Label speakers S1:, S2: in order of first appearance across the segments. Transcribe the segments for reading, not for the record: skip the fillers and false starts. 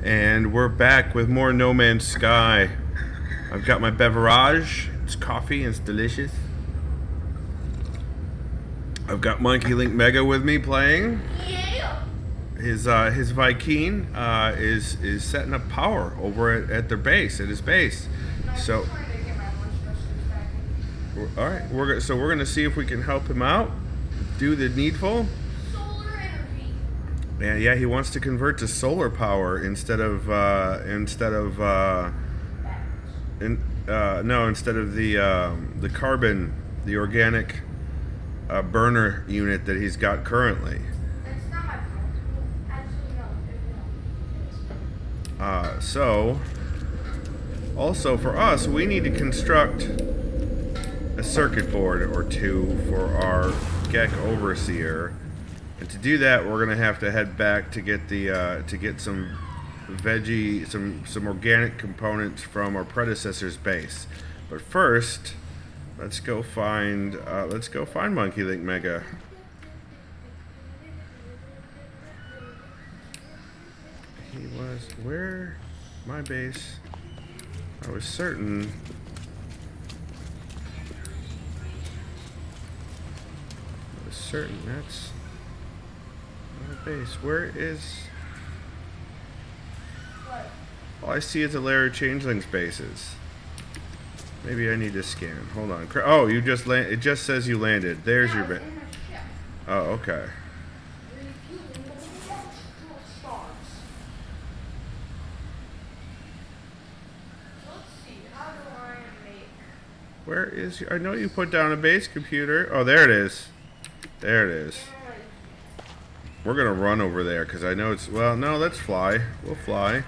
S1: And we're back with more No Man's Sky. I've got my beverage. It's coffee and it's delicious. I've got MonkeyLinkMega with me playing.
S2: Yeah.
S1: His Vy'Keen is setting up power over at their base, at his base. So all right, we're gonna see if we can help him out, do the needful.
S2: Solar energy.
S1: Yeah, he wants to convert to solar power instead of the carbon, the organic burner unit that he's got currently.
S2: That's not my problem. Absolutely no.
S1: So also for us, we need to construct a circuit board or two for our Gek Overseer. And to do that, we're gonna have to head back to get the some organic components from our predecessor's base. But first, let's go find MonkeyLinkMega. He was where? My base. I was certain. That's my base. Where is? All I see is a layer of changelings bases. Maybe I need to scan. Hold on. Oh, you just land. It just says you landed. There's your base. Oh, okay. Where is your? I know you put down a base computer. Oh, there it is. There it is. We're gonna run over there because I know it's. Well, no, let's fly. We'll fly.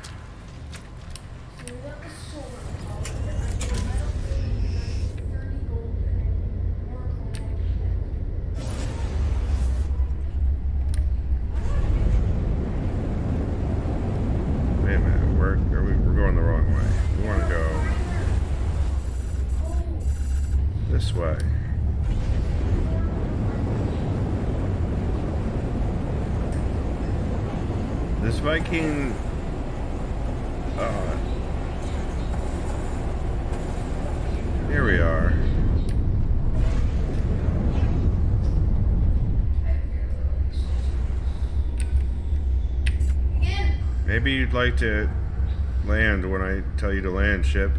S1: Wait a minute. We're going the wrong way. We want to go this way. This Vy'Keen, here we are. Maybe you'd like to land when I tell you to land, ship.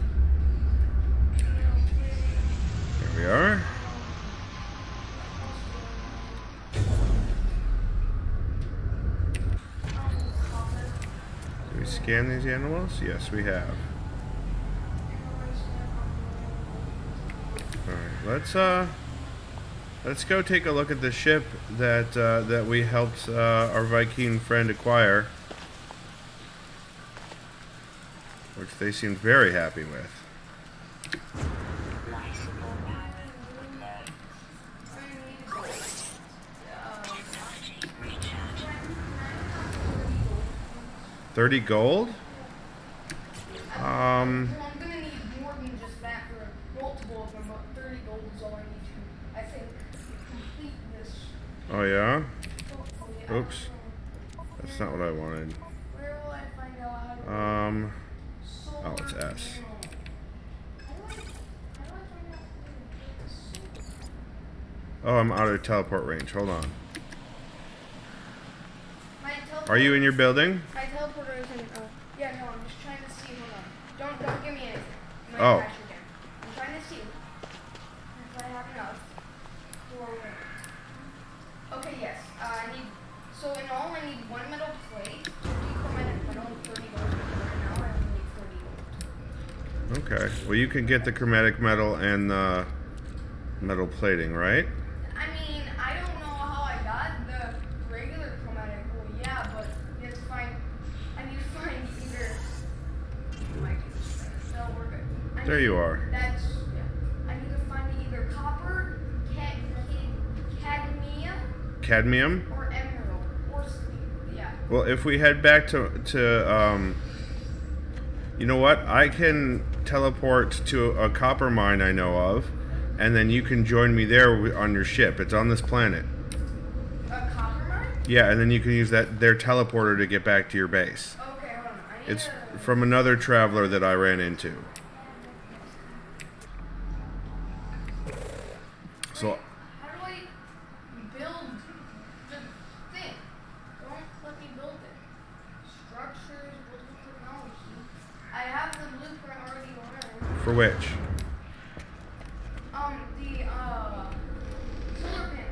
S1: Here we are. Scan these animals? Yes, we have. Alright, let's go take a look at the ship that we helped our Vy'Keen friend acquire, which they seemed very happy with. $30 gold?
S2: I'm gonna need more than just that for multiple of them, but 30 gold is all I need to, I think, complete this.
S1: Oh yeah?
S2: Oh, yeah.
S1: Oops. That's not what I wanted.
S2: Where will I find out how to
S1: Oh, it's S. Oh, I'm out of teleport range. Hold on. Are you in your building?
S2: My teleporter isn't. Yeah, no, I'm just trying to see. Hold on. Don't give me anything. You might
S1: Oh.
S2: crash again. I'm trying to see if I have enough for. Okay, yes. I need. So in all, I need 1 metal plate, 50 chromatic metal, and 30 gold. Right now, I only need 30 gold.
S1: Okay. Well, you can get the chromatic metal and the metal plating, right?
S2: I mean, I don't know how I got the regular chromatic. Well, yeah, but you have to find. I need to find either. No, we're good.
S1: There you are.
S2: That's. Yeah. I need to find either copper, cadmium,
S1: Cadmium?
S2: or emerald, or yeah.
S1: Well, if we head back to you know what? I can teleport to a copper mine I know of, and then you can join me there on your ship. It's on this planet.
S2: A copper mine?
S1: Yeah, and then you can use their teleporter to get back to your base.
S2: Okay, hold on. I
S1: It's from another traveler that I ran into. So.
S2: How do I build the thing? Don't let me build it. Structures, building technology. I have the blueprint already learned.
S1: For which?
S2: The solar panel.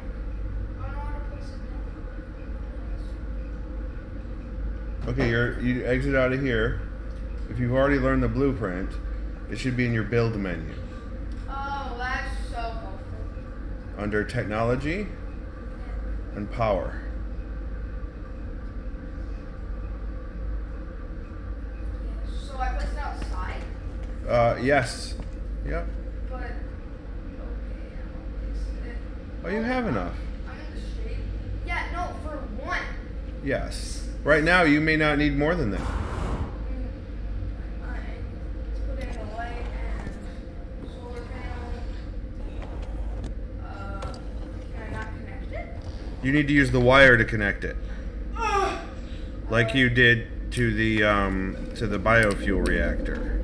S2: I don't know how to place it down.
S1: Okay, you exit out of here. If you've already learned the blueprint, it should be in your build menu.
S2: Oh, that's so helpful.
S1: Under technology and power.
S2: So I place it outside?
S1: Yes. Yep.
S2: But, okay,
S1: Oh, you have enough.
S2: I'm in the shade. Yeah, no, for one.
S1: Yes. Right now, you may not need more than that.
S2: Alright, let's put in a light and solar panel. Can I not connect it?
S1: You need to use the wire to connect it, like you did to the biofuel reactor.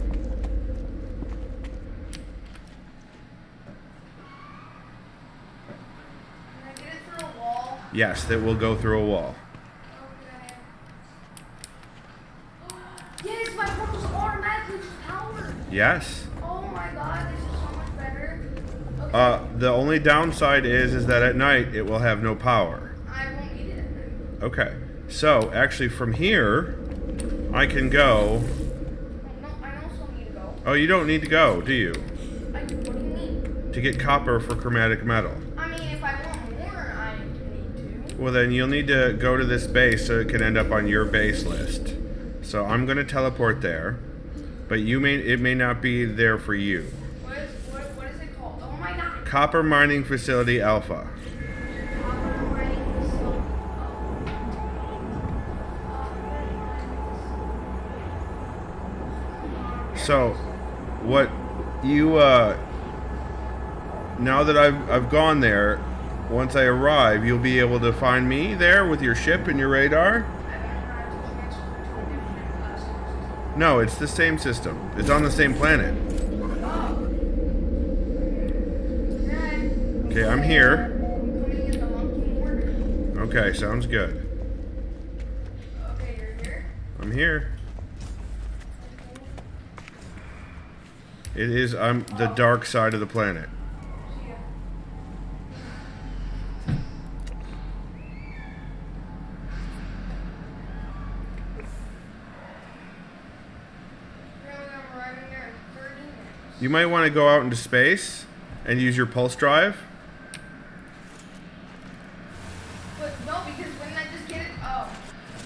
S2: Can I get it through a wall?
S1: Yes, that will go through a wall.
S2: Okay. Yes, my portal's automatically just powered.
S1: Yes.
S2: Oh my god, this is so much better. Okay.
S1: The only downside is that at night it will have no power.
S2: I won't need it at night.
S1: Okay. So actually, from here, I can go.
S2: No, I also need to go.
S1: Oh, you don't need to go, do you?
S2: What do you mean?
S1: To get copper for chromatic metal.
S2: I mean, if I want more, I need to.
S1: Well, then you'll need to go to this base so it can end up on your base list. So I'm going to teleport there, but it may not be there for you.
S2: What is it called? Oh my god.
S1: Copper Mining Facility Alpha. So, what you now that I've gone there, once I arrive, you'll be able to find me there with your ship and your radar. No, it's the same system. It's on the same planet. Okay, I'm here. Okay, sounds good.
S2: Okay, you're here?
S1: I'm here. It is the dark side of the planet. You might want to go out into space and use your pulse drive.
S2: But no, because when I just get it, oh.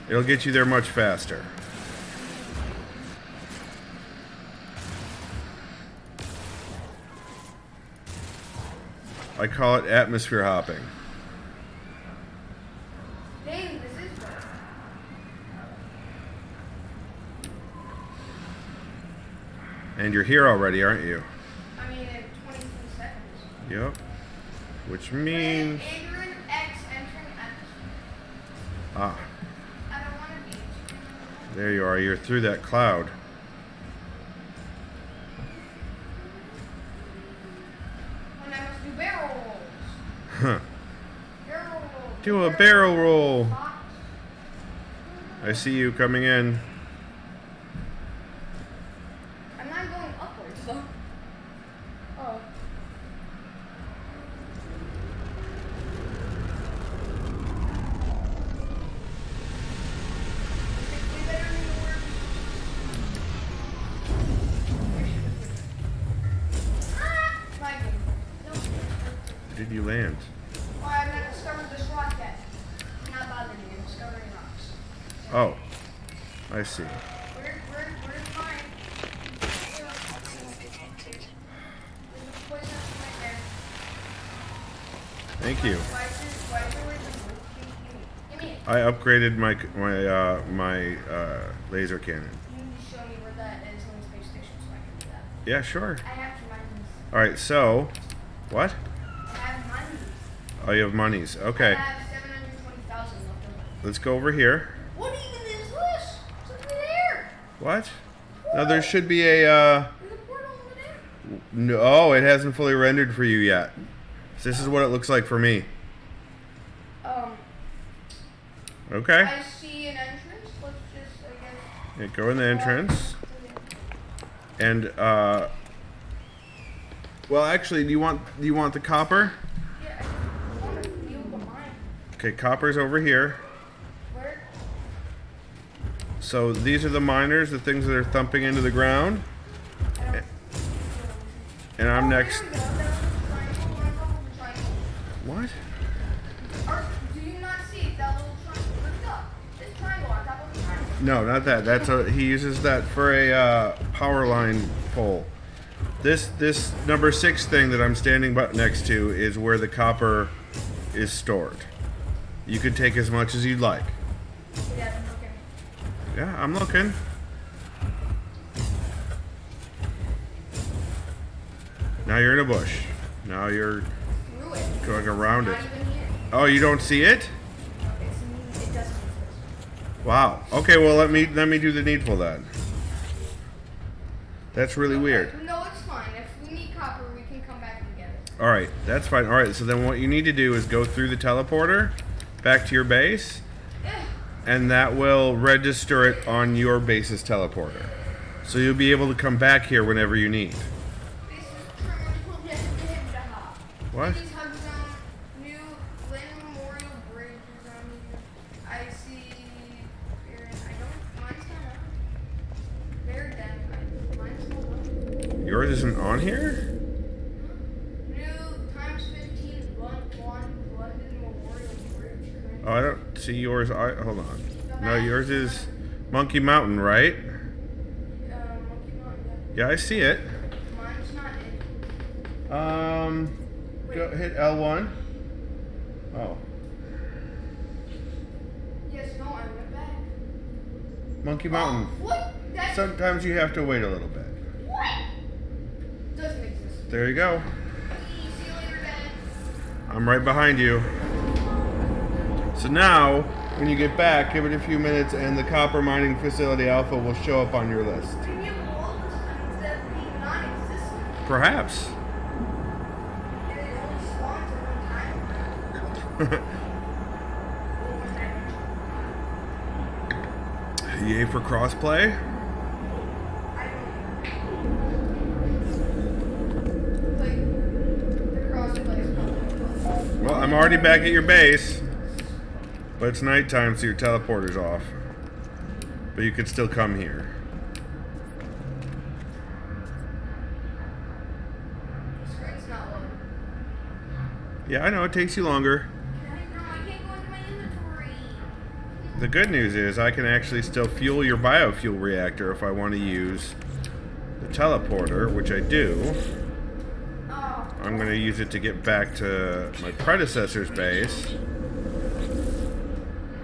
S1: It'll get you there much faster. I call it atmosphere hopping.
S2: Dang, this is good.
S1: And you're here already, aren't you?
S2: I mean, in 23 seconds.
S1: Yep. Which means...
S2: Ignorant X entering atmosphere.
S1: Ah,
S2: I don't want to be.
S1: there you are. You're through that cloud.
S2: And I must do barrel rolls.
S1: Huh.
S2: Barrel rolls.
S1: Do a barrel roll.
S2: Box.
S1: I see you coming in.
S2: I'm not going upwards, though. Oh. We better need to work. Lagging. No.
S1: Where did you land?
S2: Oh, I haven't discovered this rock yet. Not bothering me. I'm discovering rocks.
S1: Oh, I see.
S2: We're fine. There's a poison right there.
S1: Thank you.
S2: Why is there a Give me it.
S1: I upgraded my laser cannon.
S2: You need to show me where that is on the space station so I can do that.
S1: Yeah, sure.
S2: I have to mine these.
S1: All right, so what?
S2: I have mine these.
S1: Oh, you have monies.
S2: I
S1: Okay,
S2: have 720,000 left over.
S1: let's go over here.
S2: What even is this? It's over there.
S1: What? No, there should be a,
S2: There's a portal over there.
S1: No, it hasn't fully rendered for you yet. So this is what it looks like for me. Okay.
S2: I see an entrance. Let's just, I guess.
S1: Yeah, go in the entrance. And, well, actually, do you want the copper?
S2: Yeah, I want to feel the mine.
S1: Okay, copper's over here.
S2: Where?
S1: So these are the miners, the things that are thumping into the ground. And I'm next. What?
S2: Do you not see that little triangle? Look up. This triangle on top of the triangle.
S1: No, not that. That's he uses that for a power line pole. This number 6 thing that I'm standing next to is where the copper is stored. You can take as much as you'd like.
S2: Yeah, I'm looking.
S1: Yeah, I'm looking. Now you're in a bush. Now you're
S2: Through it.
S1: going around it.
S2: Not even here.
S1: Oh, you don't see it?
S2: It doesn't exist.
S1: Wow. Okay, well let me do the needful then. That's really weird.
S2: No, it's fine. If we need copper, we can come back together.
S1: Alright, that's fine. Alright, so then what you need to do is go through the teleporter back to your base,
S2: Yeah.
S1: and that will register it on your base's teleporter. So you'll be able to come back here whenever you need. What?
S2: These hugs on new Lynn Memorial Bridge is on here. I see here, I don't, mine's not on. Very dead. Mine's not on.
S1: Yours isn't on here?
S2: New times 15 London Memorial Bridge.
S1: Oh, I don't see yours. Hold on. No, yours is Monkey Mountain, right?
S2: Monkey Mountain,
S1: Yeah, I see it.
S2: Mine's not in.
S1: Go hit L1. Oh.
S2: Yes, no, I went back.
S1: Monkey Mountain.
S2: Oh, what? That's
S1: Sometimes you have to wait a little bit.
S2: what? Doesn't exist.
S1: There you go.
S2: See you later, Dad.
S1: I'm right behind you. So now, when you get back, give it a few minutes and the copper mining facility alpha will show up on your list.
S2: Can you hold instead of being non-existent?
S1: Perhaps.
S2: And it only spawns at one time.
S1: Yay for crossplay. Well, I'm already back at your base. But it's nighttime, so your teleporter's off. But you could still come here.
S2: Screen's not loading.
S1: Yeah, I know, it takes you longer.
S2: No, I can't go into my inventory.
S1: The good news is I can actually still fuel your biofuel reactor if I want to use the teleporter, which I do.
S2: Oh.
S1: I'm going to use it to get back to my predecessor's base.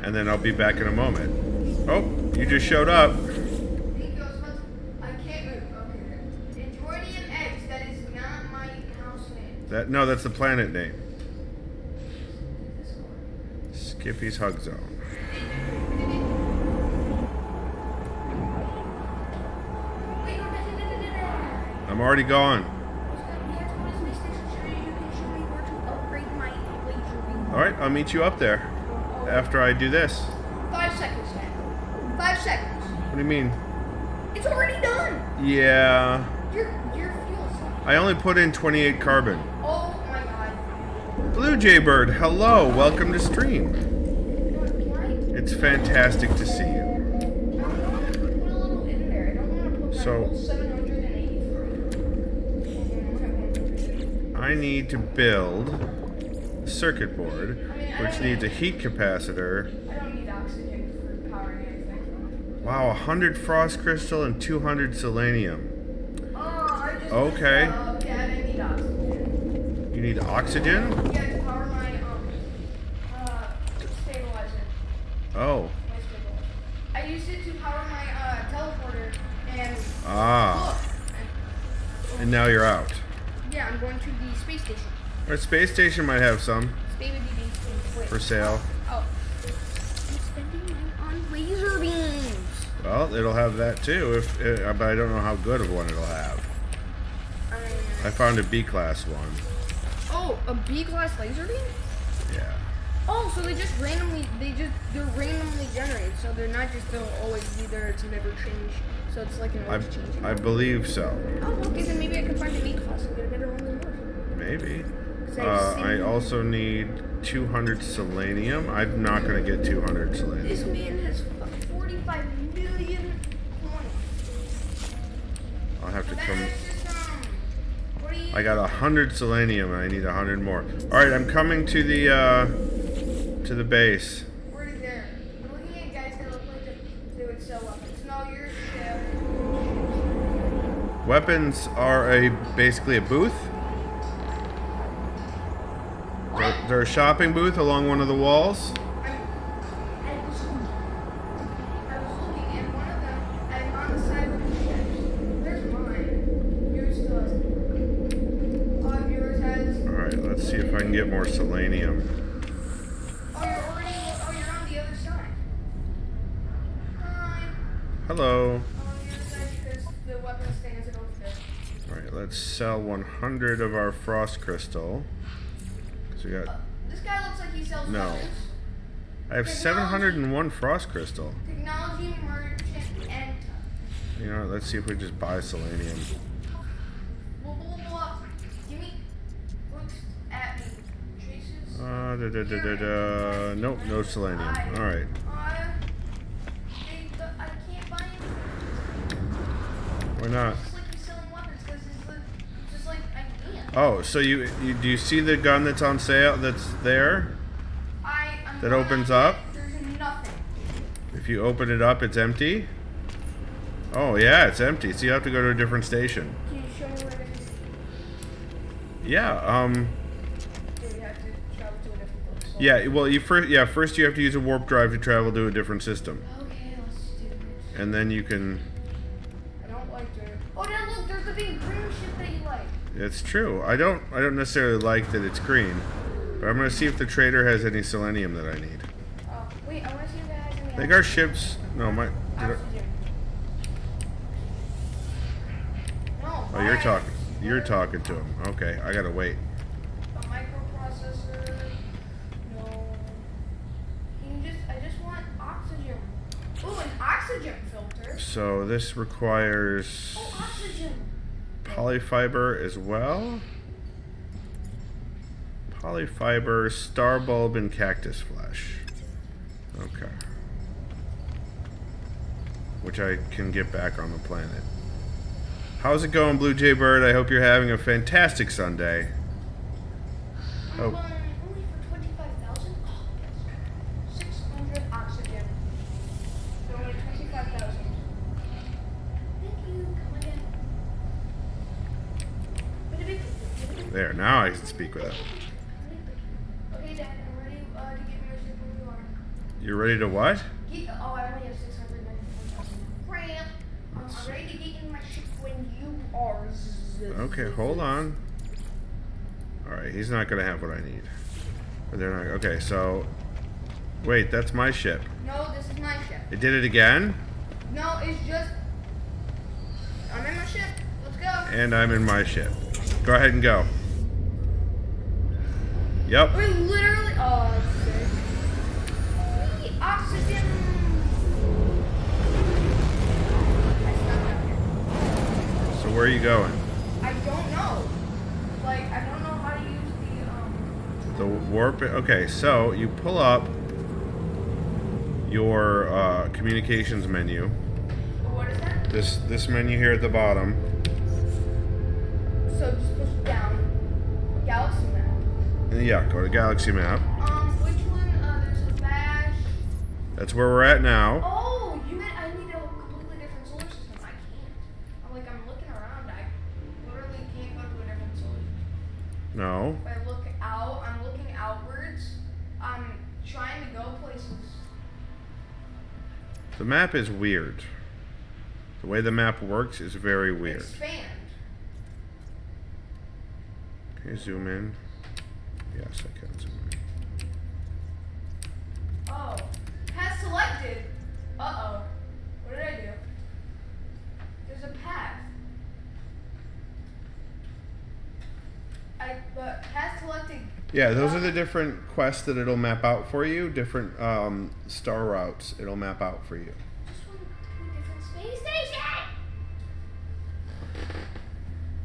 S1: And then I'll be back in a moment. Oh, you just showed up.
S2: I can't move. Okay. Edwardian eggs, that is not my house name.
S1: No, that's the planet name. Skippy's Hug Zone. I'm already gone. Alright, I'll meet you up there after I do this.
S2: 5 seconds, man. 5 seconds.
S1: What do you mean?
S2: It's already done.
S1: Yeah.
S2: Your fuel cell.
S1: I only put in 28 carbon.
S2: Oh my god.
S1: Blue Jaybird, hello. Welcome to stream.
S2: Can I?
S1: It's fantastic to see you.
S2: I don't want to put a little in there. I don't want to put that
S1: So-
S2: whole 783.
S1: I need to build a circuit board, which needs a heat capacitor.
S2: I don't need oxygen for powering anything.
S1: Wow, 100 frost crystal and 200 selenium.
S2: Oh, I just
S1: Okay.
S2: Okay, I didn't need oxygen.
S1: You need oxygen?
S2: Yeah, to power my stabilizer.
S1: Oh.
S2: My stabilizer. I used it to power my teleporter and
S1: Ah.
S2: look.
S1: And now you're out.
S2: Yeah, I'm going to the space station.
S1: Our space station might have some
S2: Wait.
S1: for sale.
S2: Oh. I'm spending mine on laser beams.
S1: Well, it'll have that too, but I don't know how good of one it'll have. I found a B-class one.
S2: Oh, a B-class laser beam?
S1: Yeah.
S2: Oh, so they're randomly generated, so they're not just they'll always be there to never change. So it's like an always changing.
S1: I believe so.
S2: Oh, okay, then maybe I can find a B-class and get a better one than yours.
S1: Maybe. I also need 200 selenium. I'm not going to get 200 selenium.
S2: This man has 45 million coins.
S1: I'll have to come. I got 100 selenium and I need 100 more. Alright, I'm coming to the base.
S2: We're there. I'm looking at guys that look like they would sell weapons. No, you're
S1: Weapons are basically a booth. They're a shopping booth along one of the walls.
S2: I was looking and one of them, I'm on the side of the ships. There's mine. Yours still has. Yours has.
S1: Alright, let's see if I can get more selenium.
S2: You're on the other side. Hi.
S1: Hello.
S2: On the other side because the weapon stands it over there.
S1: Alright, let's sell 100 of our frost crystal. So we got.
S2: This guy looks like he sells weapons.
S1: I have 701 frost crystal.
S2: Technology merchant and.
S1: You know what, let's see if we just buy selenium.
S2: Give me. Looks at me. Traces.
S1: Nope, no selenium. Alright.
S2: I can't buy him.
S1: Why not?
S2: It's just like he's selling weapons because it's just like I can't.
S1: Oh, so you do you see the gun that's on sale that's there? That opens up?
S2: There's nothing.
S1: If you open it up, it's empty? Oh, yeah, it's empty. So you have to go to a different station.
S2: Can you show me where it is?
S1: Yeah,
S2: Do we have to travel to a different place?
S1: Yeah, well, first you have to use a warp drive to travel to a different system.
S2: Okay, let's do it.
S1: And then you can...
S2: I don't like it. Oh, now look, there's the big green ship that you like.
S1: It's true. I don't necessarily like that it's green. But I'm going to see if the trader has any selenium that I need.
S2: Oh, wait, I want to see if it has any.
S1: I think our ships... No, my...
S2: Oxygen. No,
S1: Oh, you're talking to him. Okay, I gotta wait.
S2: A microprocessor. No. I just want oxygen. Oh, an oxygen filter.
S1: So this requires
S2: Oh, oxygen.
S1: polyfiber as well. Polyfiber, star bulb, and cactus flesh. Okay. Which I can get back on the planet. How's it going, Blue Jay Bird? I hope you're having a fantastic Sunday.
S2: I'm going only for 25,000. Oh, yes. 600 oxygen. So only 25,000. Thank you. Come again.
S1: There, now I can speak with him.
S2: Okay, Dad, I'm ready to get my ship when you are.
S1: You're ready to what?
S2: I only have 694,000. Ramp. I'm ready to get in my ship when you are.
S1: Okay, hold on. Alright, he's not gonna have what I need. Or they're not. Okay, so. Wait, that's my ship.
S2: No, this is my ship.
S1: It did it again?
S2: No, it's just. I'm in my ship. Let's go.
S1: And I'm in my ship. Go ahead and go. Yep.
S2: We literally. Oh, that's sick. Whee, oxygen.
S1: So where are you going?
S2: I don't know. Like, I don't know how to use
S1: The warp. Okay, so you pull up your communications menu.
S2: What is that?
S1: This menu here at the bottom.
S2: So just push down. Galaxy map.
S1: Yeah, go to Galaxy Map.
S2: Which one? There's a bash.
S1: That's where we're at now.
S2: Oh, you meant I need a completely different solar system. I can't. I'm looking around. I literally can't go to a different solar system.
S1: No.
S2: If I look out, I'm looking outwards. I'm trying to go places.
S1: The map is weird. The way the map works is very weird.
S2: Expand.
S1: Can you zoom in? Yes, I can zoom in.
S2: Oh. Has selected. Uh-oh. What did I do? There's a path. But path selected.
S1: Yeah, those are the different quests that it'll map out for you. Different star routes it'll map out for you.
S2: Just want to a different space station.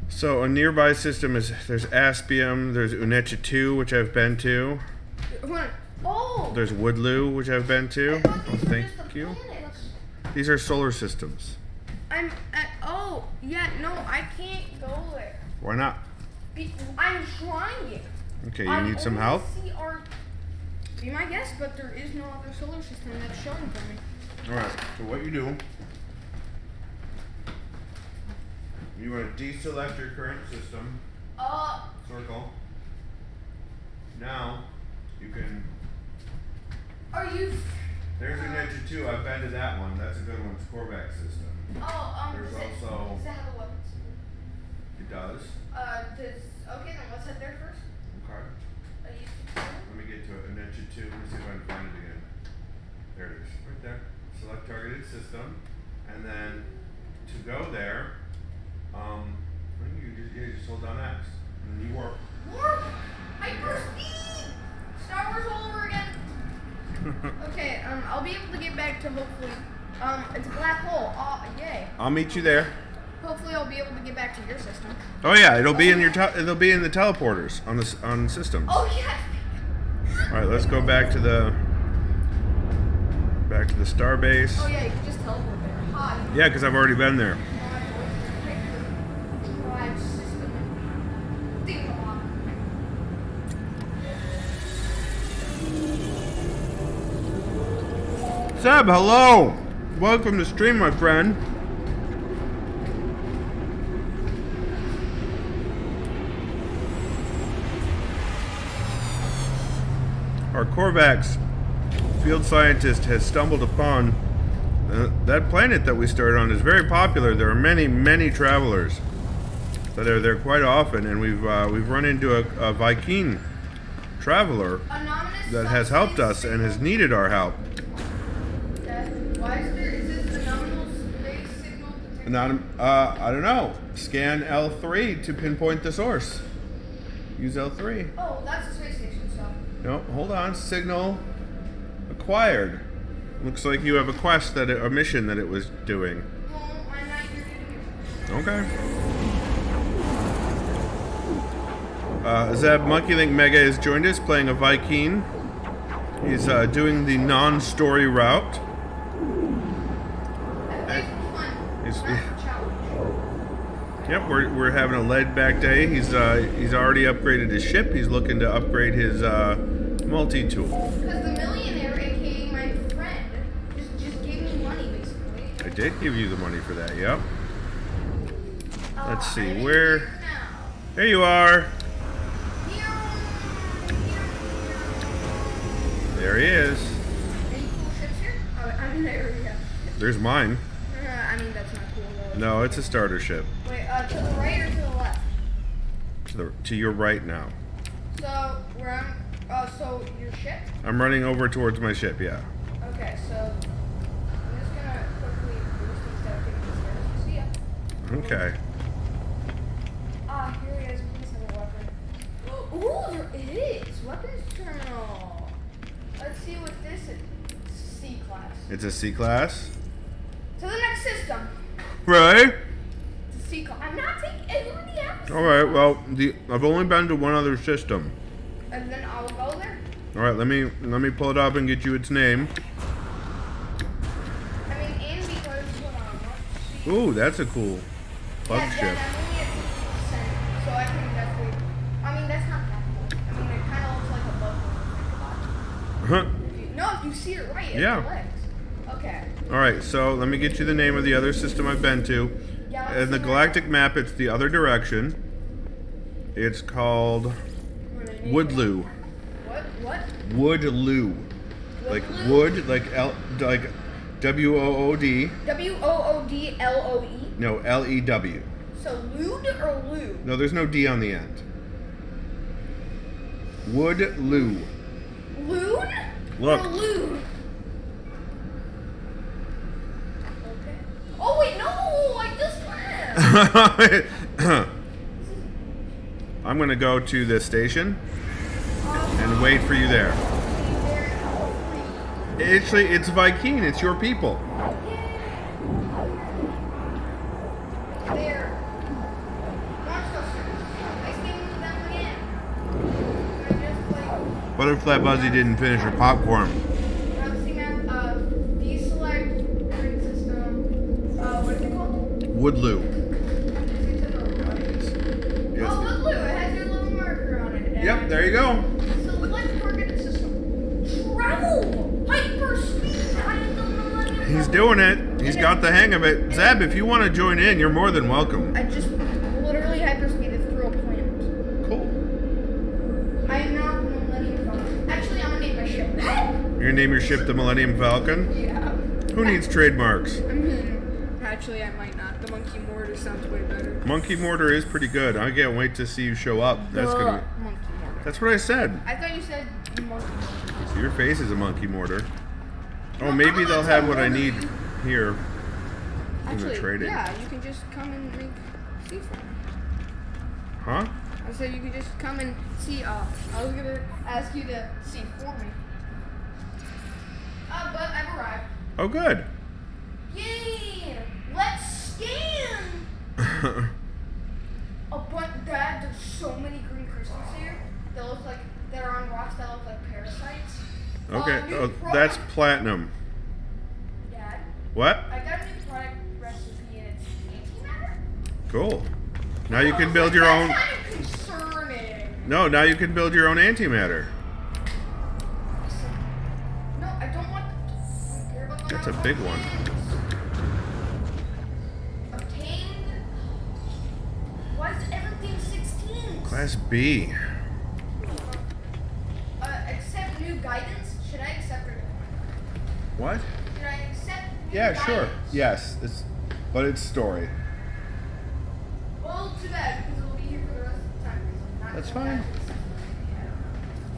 S1: So a nearby system is there's Aspium, there's Unecha 2, which I've been to.
S2: Oh!
S1: There's Woodloo, which I've been to.
S2: I thought
S1: Oh,
S2: these were
S1: thank
S2: just the
S1: you.
S2: planets.
S1: These are solar systems.
S2: Oh, yeah, no, I can't go there.
S1: Why not?
S2: I'm trying.
S1: Okay, you need some help?
S2: Be my guest, but there is no other solar system that's showing for me.
S1: Alright, so what you do, you want to deselect your current system. Circle. Now, you can...
S2: Are you...
S1: There's Unecha 2, I've been to that one. That's a good one, it's Korvax system. There's also...
S2: Does it have a weapons?
S1: It does.
S2: Okay, then let's head there first.
S1: Okay. Let me get to it. Unecha 2, let me see if I can find it again. There it is, right there. Select targeted system. And then, to go there, you just hold down X. And you warp.
S2: Warp! Hyper speed! Star Wars all over again. Okay, I'll be able to get back to hopefully, it's a black hole. Oh, yay.
S1: I'll meet you there.
S2: Hopefully I'll be able to get back to your system.
S1: Oh yeah, it'll be in your it'll be in the teleporters on systems.
S2: Oh yeah.
S1: All right, let's go back to the star base.
S2: Oh yeah, you can just teleport there. Hi.
S1: Yeah, because I've already been there. Seb, hello! Welcome to stream, my friend. Our Korvax field scientist has stumbled upon that planet that we started on is very popular. There are many, many travelers that are there quite often, and we've run into a Vy'Keen Traveler that has helped us and has needed our help.
S2: Why is this anomalous space signal?
S1: I don't know. Scan L3 to pinpoint the source. Use L3.
S2: Oh, that's a space station stuff.
S1: No, hold on. Signal acquired. Looks like you have a quest a mission that it was doing.
S2: Well, I'm not here to do it.
S1: Okay. Zeb MonkeyLinkMega has joined us playing a Vy'Keen. He's doing the non-story route. Yep, we're having a laid back day. He's already upgraded his ship. He's looking to upgrade his multi-tool.
S2: Because the millionaire, aka my friend, just gave me money basically.
S1: I did give you the money for that. Yep. Let's see where. There you are. There he is.
S2: Any cool ships here? Oh, I mean, there we go.
S1: There's mine.
S2: I mean, that's not cool though.
S1: No, it's a starter ship.
S2: Wait, to the right or to the left?
S1: To your right now.
S2: So where so your ship?
S1: I'm running over towards my ship. Yeah.
S2: Okay, so I'm just gonna quickly boost instead of taking the stairs. See ya.
S1: Okay.
S2: Here he is. Please have a weapon. Ooh, there is weapons terminal. Let's see what this is. C-class.
S1: It's a C-class.
S2: To the next system.
S1: Right.
S2: It's a C-class. I'm not taking anybody else.
S1: All right. Well, I've only been to one other system.
S2: And then I'll go there.
S1: All right. Let me pull it up and get you its name.
S2: I mean, and because let's see.
S1: Ooh, that's a cool bug ship.
S2: Yeah, I'm only at 60%, so I can definitely. I mean, that's not that cool. I mean, it kind of looks like a bug when you think about it.
S1: Huh.
S2: No, if you see it right, it's
S1: Yeah.
S2: the legs. Okay.
S1: All right. So let me get you the name of the other system I've been to.
S2: Yeah,
S1: In the galactic map, it's the other direction. It's called Woodloo.
S2: What?
S1: Woodloo. Like wood, like W-O-O-D.
S2: W-O-O-D-L-O-E?
S1: No, L-E-W.
S2: So lewd or loo?
S1: No, there's no D on the end. Woodloo.
S2: Loon?
S1: Look.
S2: Or loon?
S1: I'm gonna go to the station and wait for you there. Actually, it's Vy'Keen. It's your people. What if that Buzzy didn't finish her popcorn? Woodloo.
S2: Yes. Oh, Woodloo! It has your little marker on it.
S1: Yep, there you go.
S2: Select target system. Travel! Hyperspeed! I am the Millennium.
S1: He's doing it. He's got the hang of it. Zeb, if you want to join in, you're more than welcome.
S2: I just literally hyperspeeded through a plant.
S1: Cool.
S2: I am not the Millennium Falcon. Actually, I'm gonna name my ship.
S1: You're gonna name your ship the Millennium Falcon?
S2: Yeah.
S1: Who needs trademarks?
S2: Actually, I might not. The Monkey Mortar sounds way better.
S1: Monkey Mortar is pretty good. I can't wait to see you show up. That's gonna be...
S2: Monkey Mortar.
S1: That's what I said.
S2: I thought you said Monkey Mortar.
S1: Your face is a Monkey Mortar. Oh, maybe they'll have what I need here.
S2: Actually,
S1: trade it.
S2: yeah, you can just come and make C for me.
S1: Huh?
S2: I said you could just come and see. I was gonna ask you to see for me. But I've arrived.
S1: Oh, good.
S2: Yay! Let's scan! Dad, there's so many green crystals here that look like that are on rocks that look like parasites.
S1: Okay, that's platinum.
S2: Dad?
S1: What?
S2: I got a new product recipe and it's antimatter.
S1: Cool. Now you can build your own.
S2: That's kind of concerning.
S1: No, now you can build your own antimatter.
S2: No, I don't want.
S1: That's a big one.
S2: Why is everything 16?
S1: Class B.
S2: Accept new guidance? Should I accept or decline?
S1: What?
S2: Should I accept new
S1: Yeah,
S2: guidance?
S1: sure. Yes, but it's story.
S2: Well, too bad, because we'll be here for the rest of the time.
S1: That's fine.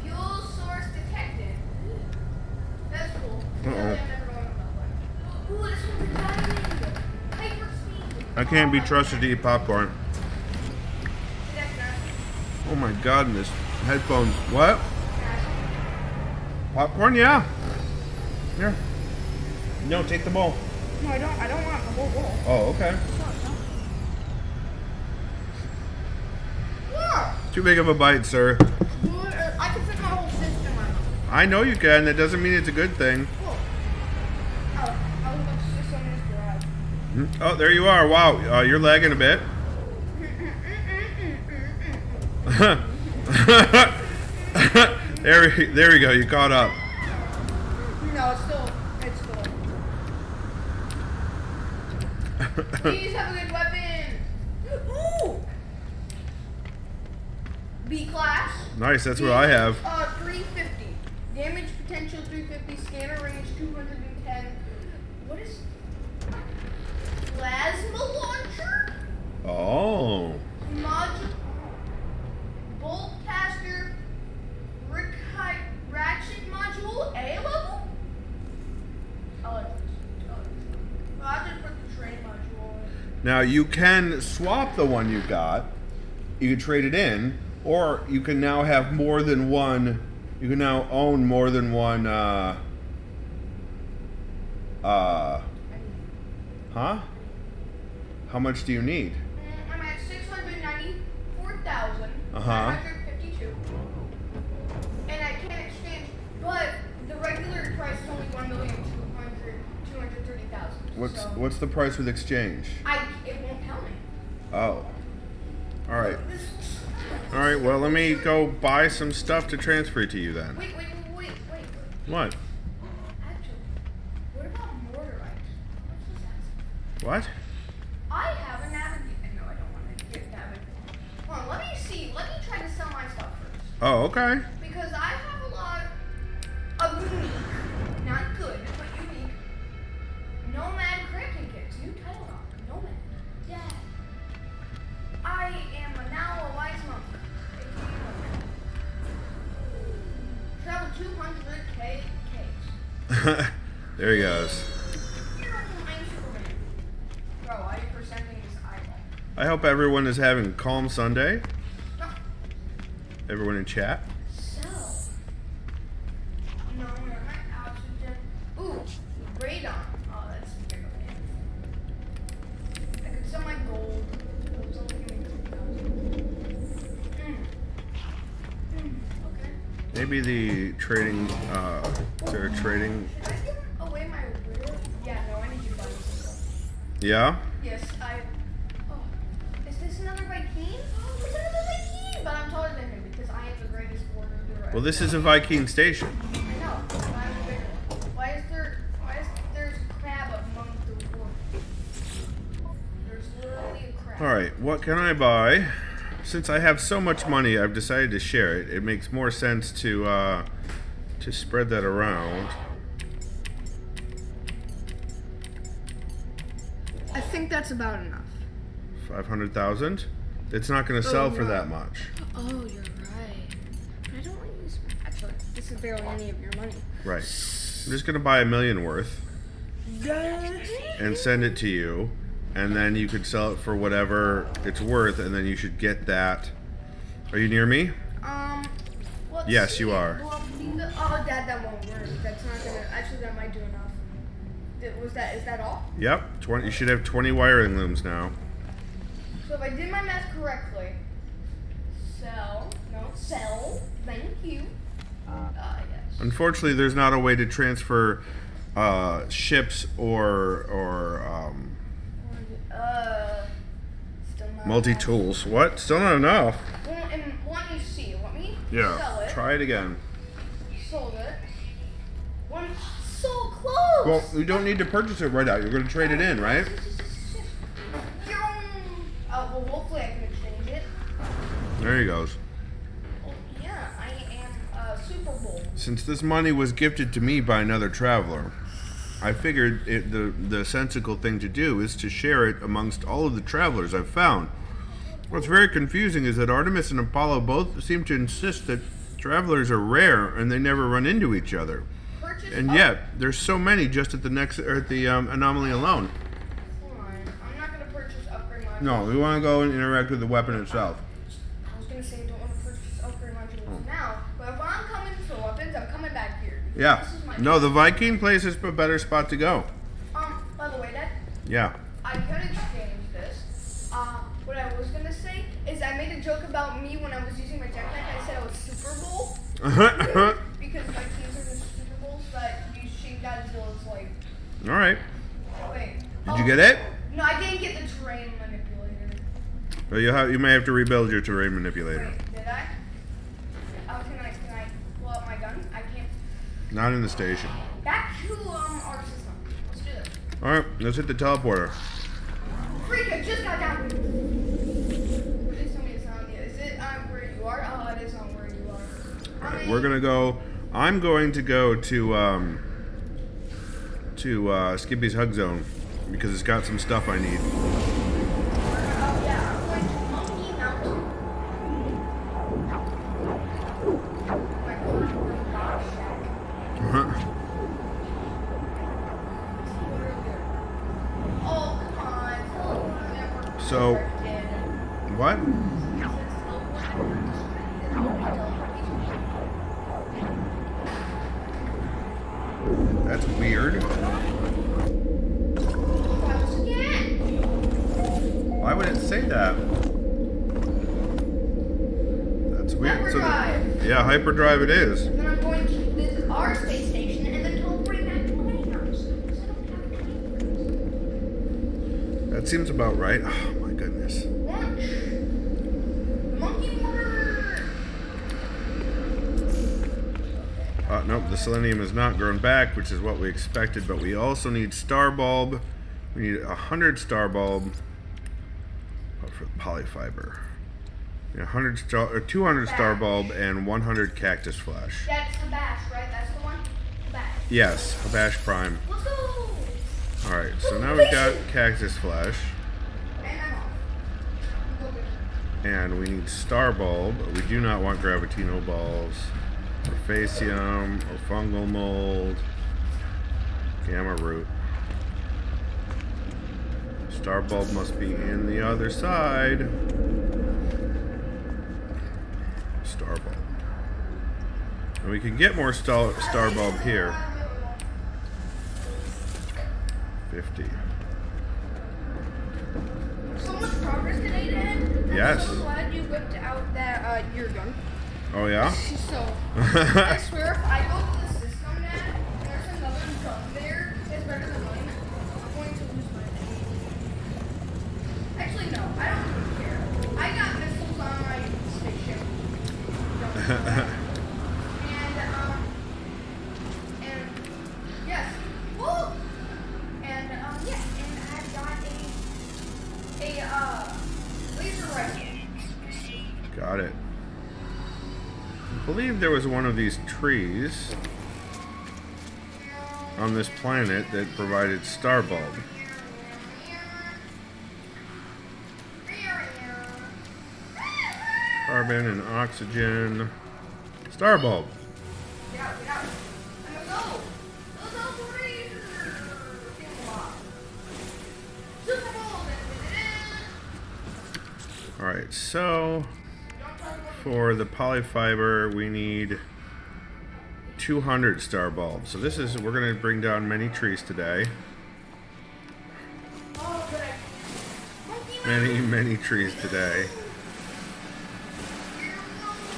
S2: Fuel source detected. That's cool.
S1: Uh-oh.
S2: I'm never going about one. Ooh, this one's a diamond. Hyperspeed.
S1: I can't be trusted to eat popcorn. Oh my goodness. Headphones. What? Popcorn? Yeah. Here. No, take the bowl.
S2: No, I don't want the whole bowl.
S1: Oh, okay.
S2: Yeah.
S1: Too big of a bite, sir.
S2: I can fit my whole fist in my mouth.
S1: I know you can. That doesn't mean it's a good thing.
S2: Cool. Oh, I was about to say something in this garage.
S1: Oh, there you are. Wow. You're lagging a bit. there we go. You caught up.
S2: No, it's still. Please have a good weapon. Ooh. B class.
S1: Nice. That's what I have.
S2: 350. Damage potential 350. Scanner range 210. What is plasma launcher?
S1: Oh.
S2: Module. Bolt caster, ratchet module, A level? I like this. Well, I just put the train module in.
S1: Now you can swap the one you got. You can trade it in, or you can now have more than one. You can now own more than one. Huh? How much do you need?
S2: I'm at 694,000.
S1: Uh-huh.
S2: 952. And I can't exchange, but the regular price is only 1,230,000.
S1: What's the price with exchange?
S2: It won't tell me.
S1: Oh. All right. All right. Well, let me go buy some stuff to transfer to you then.
S2: Wait.
S1: What?
S2: Actually, what about mortarite?
S1: What?
S2: I have a navigator. No, I don't want to get navigator. Hold on, let me see. Let me try to sell my stuff first.
S1: Oh, okay.
S2: Because I have a lot of unique, not good, but unique, Nomad crafting kits. New title lock. Nomad. Yeah. I am now a wise monk. Travel 200k.
S1: There he goes.
S2: I'm Superman. Bro, why are you presenting this eyeball?
S1: I hope everyone is having a calm Sunday.
S2: No.
S1: Everyone in chat.
S2: So. No, my oxygen. Ooh, radon. Oh, that's bigger. I could sell my gold. Okay.
S1: Maybe the trading, they're trading.
S2: Should I give away my riddle? Yeah, no, I need you to buy this stuff.
S1: Yeah?
S2: Yes, Oh, is this another Vy'Keen? Oh, it's another Vy'Keen! But I'm taller than him because I am the greatest warrior.
S1: Well, this is a Vy'Keen station.
S2: I know, but I'm bigger. Why is there a crab among the wood? There's literally a crab.
S1: Alright, what can I buy? Since I have so much money, I've decided to share it. It makes more sense to spread that around.
S2: I think that's about enough.
S1: 500,000? It's not going to sell for that much.
S2: Oh, you're right. But I don't want to use. Actually, this is barely any of your money.
S1: Right. I'm just going to buy $1 million worth and send it to you, and then you could sell it for whatever it's worth, and then you should get that. Are you near me?
S2: Let's
S1: Yes,
S2: see.
S1: you are.
S2: Well, oh, Dad, that won't work. That's not gonna. Actually, that might do enough. Is that all?
S1: Yep. 20. You should have 20 wiring looms now.
S2: So if I did my math correctly, sell. Thank you. Yes.
S1: Unfortunately, there's not a way to transfer ships or
S2: Still not
S1: multi-tools. What? Still not enough.
S2: Well, and let me see. Let me
S1: Yeah.
S2: sell it.
S1: Try it again.
S2: Sold it. One so close.
S1: Well, you don't need to purchase it right out. You're going to trade it in, right?
S2: Well, hopefully I can exchange it.
S1: There he goes.
S2: Well, yeah, I am Super Bowl.
S1: Since this money was gifted to me by another traveler, I figured the sensical thing to do is to share it amongst all of the travelers I've found. What's very confusing is that Artemis and Apollo both seem to insist that travelers are rare and they never run into each other. And yet, there's so many just at the anomaly alone.
S2: Hold on. I'm not going to purchase upgrade modules.
S1: No, we want to go and interact with the weapon itself.
S2: I was going to say I don't want to purchase upgrade modules now, but if I'm coming for weapons, I'm coming back here.
S1: Yeah.
S2: This is my
S1: No, the Vy'Keen place is a better spot to go.
S2: By the way, Dad,
S1: Yeah.
S2: I could exchange this. What I was going to say is I made a joke about me when I was using my jetpack. I said I was Super Bowl. Because my teams are the Super Bowls, but you shake Godzilla's like.
S1: All right.
S2: Wait.
S1: Did you get it?
S2: No, I didn't get the terrain manipulator.
S1: Well, you may have to rebuild your terrain manipulator.
S2: Wait, did I? Can I pull out my gun? I can't.
S1: Not in the station.
S2: Back to our system. Let's do this.
S1: All right, let's hit the teleporter.
S2: Freak! I just got down. Please tell me it's not on you. Is it on where you are? Oh, it is on where you are.
S1: All right, we're gonna go. I'm going to go to Skippy's Hug Zone because it's got some stuff I need.
S2: Oh yeah, I'm going to Monkey Mountain. My first box shack. Oh come on.
S1: So, what? That's weird. Why would it say that? That's weird.
S2: Hyperdrive.
S1: Yeah, hyperdrive it is.
S2: Then I'm going to visit our space station and then teleporting back to my house.
S1: That seems about right. Oh my goodness.
S2: Launch. Monkey water.
S1: Nope, the selenium has not grown back, which is what we expected, but we also need star bulb. We need 100 star bulb for polyfiber. 200 star bulb and 100 cactus flesh.
S2: That's the bash, right? That's the one? Bash.
S1: Yes, Habash Prime.
S2: Let's go.
S1: Alright, so now we've got cactus flesh.
S2: And I'm off. Go get it.
S1: And we need star bulb. We do not want gravitino balls. Or facium, or fungal mold. Gamma root. Star bulb must be in the other side. Star bulb. And we can get more star bulb here. 50.
S2: So much progress today, Dad.
S1: Yes.
S2: I'm so glad you whipped out that ear gun.
S1: Oh yeah?
S2: So, I swear if I go to the system, Dad, and there's another gun there that's better than mine, I'm going to lose my name. Actually, no, I don't care. I got missiles on my spaceship. And yes. Woo! And, yeah, and I got a laser rifle.
S1: Got it. I believe there was one of these trees on this planet that provided star bulb. Carbon and oxygen. Star bulb.
S2: Get out, get out. I'm gonna go. Let's go, Razer. Super Bowl.
S1: Alright, so for the polyfiber we need 200 star bulbs. So this is, we're going to bring down many trees today. Many trees today.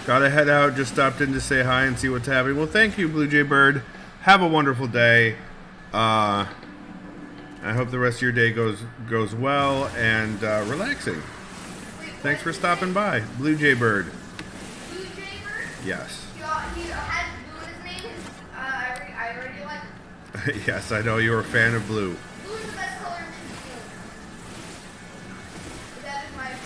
S1: Gotta head out, just stopped in to say hi and see what's happening. Well, thank you, Blue Jay Bird. Have a wonderful day. I hope the rest of your day goes well and relaxing. Thanks for stopping by, Blue Jay Bird.
S2: Blue Jay Bird?
S1: Yes.
S2: He had blue in his name. I already like him.
S1: Yes, I know you're a fan of blue.
S2: Blue is the best color in shoes. That is my opinion.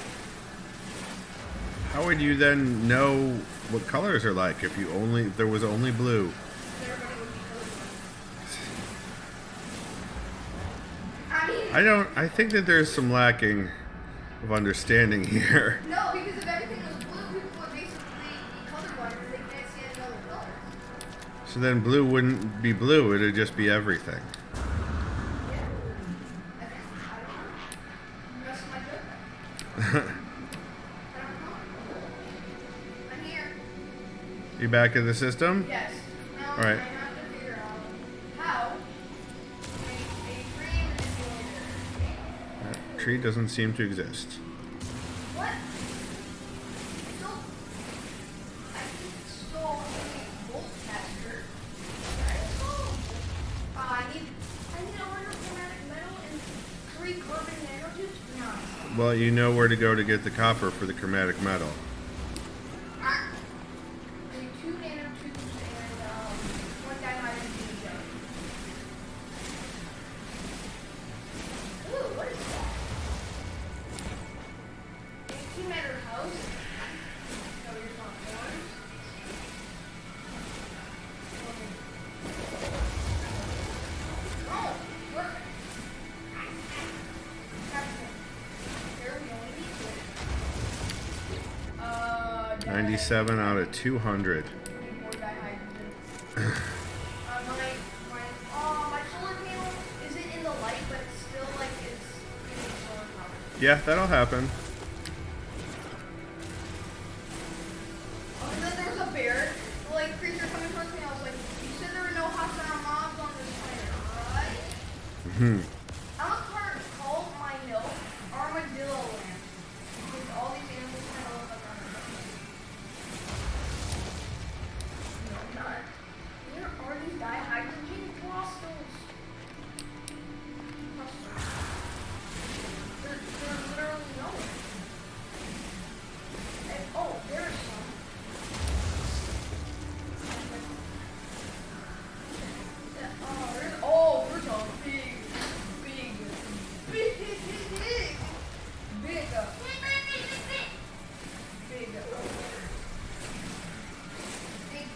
S1: How would you then know what colors are like if there was only blue?
S2: Everybody would be colorblind.
S1: I think that there's some lacking of understanding here.
S2: No, because if everything was blue, people would basically be colorblind because they can't see any other colors.
S1: So then blue wouldn't be blue, it'd just be everything.
S2: Yeah. I don't know. That's my joke. I don't know. I'm here.
S1: You back in the system?
S2: Yes. Now
S1: All right.
S2: I have to figure out how a tree manipulator.
S1: That tree doesn't seem to exist.
S2: What? So, I think it's still a volt caster. I need 100 chromatic metal and 3 carbon nanotubes. No.
S1: Well, you know where to go to get the copper for the chromatic metal.
S2: I need 2 nanotubes and 1 dihydrogen gel. Ooh, what is that? Antimatter house. No, you're not born. Oh, look. There we only need 2.
S1: 97 out of 200.
S2: More dihydrogen. My solar panel isn't in the light, but it's still like it's getting solar power.
S1: Yeah, that'll happen.
S2: Oh, and then there was a bear, like creature coming towards me. I was like, you said there were no hostile mobs on this planet, right? I'm gonna call my hill Armadillo Land. Because all these animals kind of look like armadillos. No, I'm not. Where are these dihydrogen crystals? They're literally nowhere. And, oh, there's some. There's a big,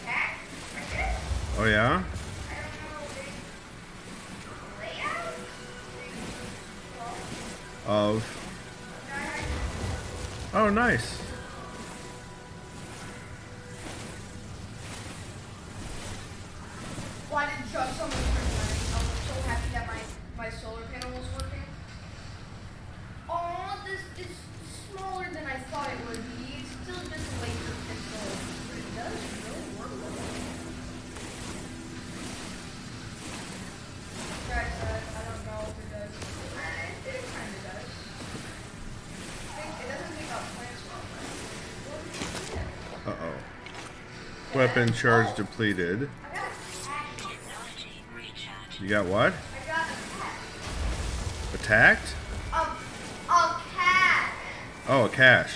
S2: cat, I guess?
S1: Oh yeah?
S2: I don't know, big layout?
S1: Of... Oh, nice.
S2: Well, I didn't trust someone for money. I was so happy that my solar panel was working.
S1: Weapon charge depleted.
S2: I got a cat.
S1: You got what?
S2: I got a cat.
S1: Attacked?
S2: A cat.
S1: Oh, a cache.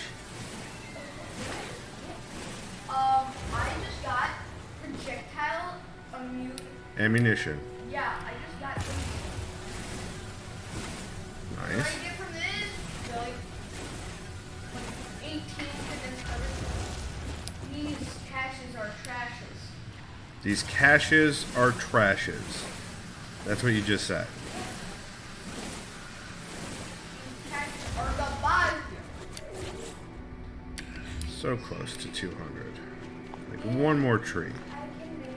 S2: I just got projectile immune.
S1: Ammunition.
S2: Yeah, I just got this. What
S1: Nice.
S2: I get from this? Like 18 convinced other. These caches are trashes.
S1: These caches are trashes. That's what you just said.
S2: These caches are the bottom.
S1: So close to 200. Like one more tree.
S2: I can make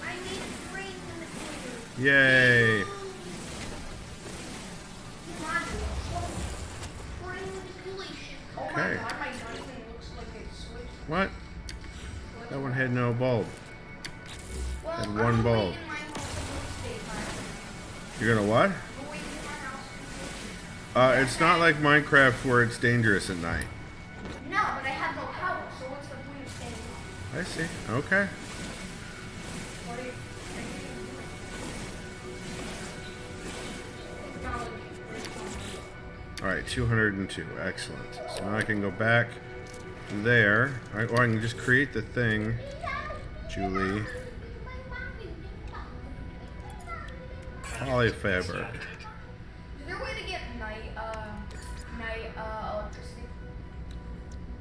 S2: I need a brain in the
S1: Yay!
S2: Oh
S1: Okay.
S2: my god, my diamond looks like it switched.
S1: What? That one had no bulb.
S2: Well,
S1: Had one bulb. You're gonna what? It's not like Minecraft where it's dangerous at night.
S2: No, but I have no power, so what's the point of staying?
S1: I see. Okay.
S2: What are you
S1: Alright, 202. Excellent. So now I can go back there. Alright, or I can just create the thing. Julie. Polyfabric.
S2: Is there a way to get night electricity?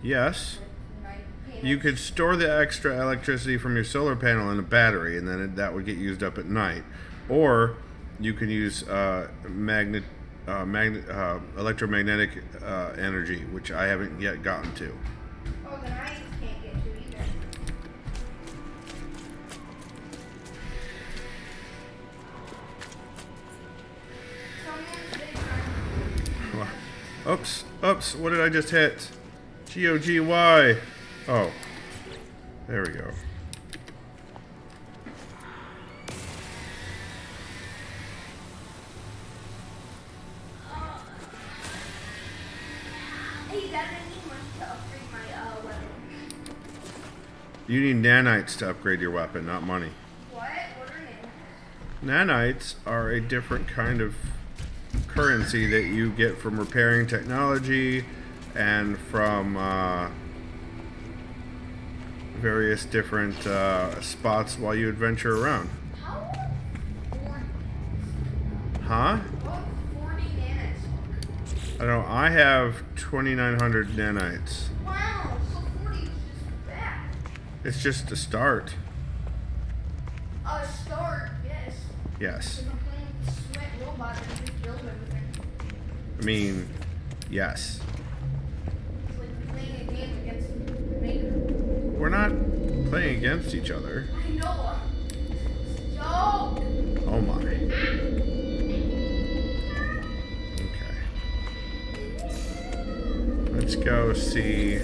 S1: Yes.
S2: Night
S1: You could store the extra electricity from your solar panel in a battery, and then that would get used up at night. Or you can use electromagnetic energy, which I haven't yet gotten to.
S2: Oh, then I can't get to either.
S1: Oops, what did I just hit? G-O-G-Y. Oh, there we go.
S2: Hey, Dad, I need money to upgrade my weapon.
S1: You need nanites to upgrade your weapon, not money.
S2: What? What are names?
S1: Nanites are a different kind of currency that you get from repairing technology and from various different spots while you adventure around.
S2: How? 40.
S1: Huh?
S2: What? 40 nanites.
S1: I don't know. I have 2,900 nanites.
S2: Wow, so 40 is just bad.
S1: It's just a start.
S2: A start, yes.
S1: Yes.
S2: Because I'm playing with the sweat robot and just build everything.
S1: I mean, yes.
S2: It's like playing a game against the maker.
S1: We're not playing against each other.
S2: I know. Joe!
S1: Oh my. Okay. Let's go see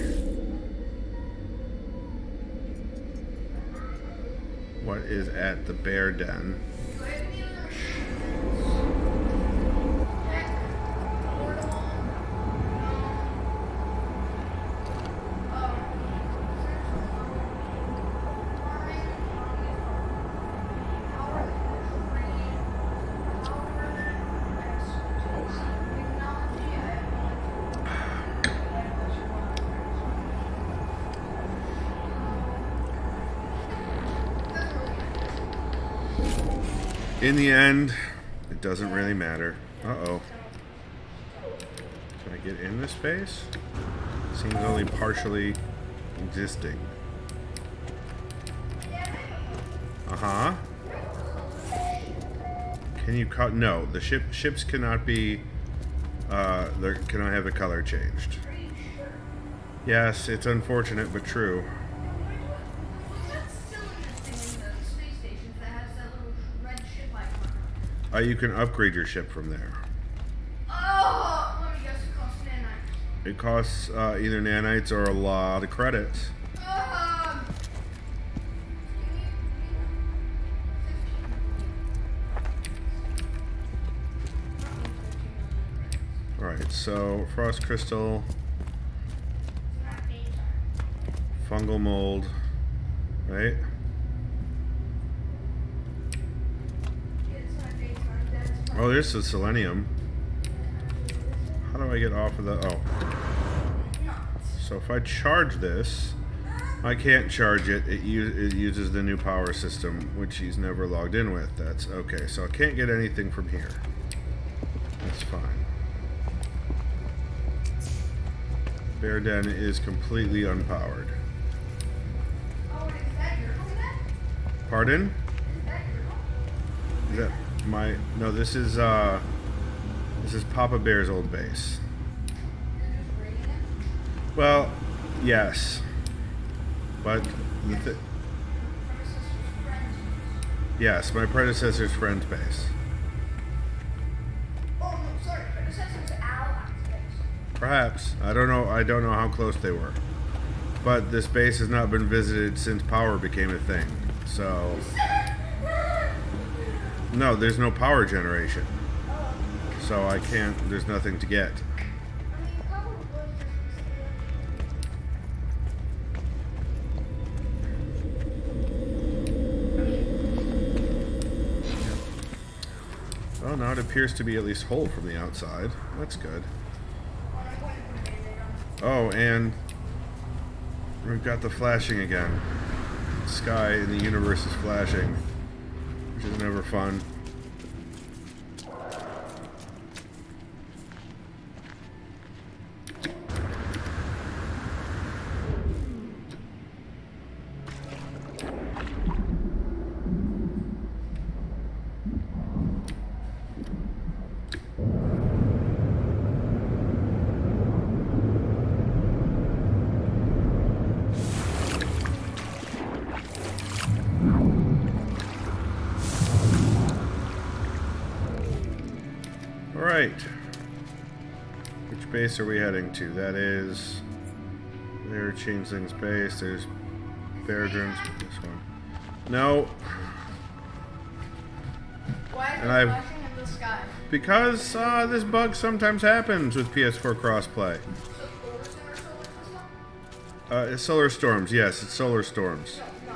S1: what is at the bear den.
S2: Do I have any other machines? Heck, portable.
S1: In the end, it doesn't really matter. Uh-oh. Can I get in this space? Seems only partially existing. Uh-huh. Can you cut? No, the ships cannot be, they cannot have the color changed. Yes, it's unfortunate, but true. You can upgrade your ship from there.
S2: Oh, let me guess, it costs nanites.
S1: It costs either nanites or a lot of credits. Alright, so frost crystal. fungal mold, right? Oh, there's the selenium. How do I get off of the... Oh. So if I charge this, I can't charge it. It uses the new power system, which he's never logged in with. That's okay. So I can't get anything from here. That's fine. Bear Den is completely unpowered.
S2: Oh, is that your home then?
S1: Pardon?
S2: Is that your home?
S1: Is that my... No, this is Papa Bear's old base.
S2: You're just raiding it?
S1: Well, yes. But yes, my predecessor's friend's base.
S2: Oh, no, sorry. Predecessor's allies base.
S1: Perhaps. I don't know how close they were. But this base has not been visited since power became a thing. So no, there's no power generation. So I can't, there's nothing to get. Well, now it appears to be at least whole from the outside. That's good. Oh, and we've got the flashing again. The sky in the universe is flashing, which is never fun. Alright. Which base are we heading to? That is... There, Changeling's base. There's Beardren's. This one. No.
S2: Why is
S1: And
S2: it flashing in the sky?
S1: Because this bug sometimes happens with PS4 crossplay. It's solar storms. Yes, it's solar storms.
S2: No,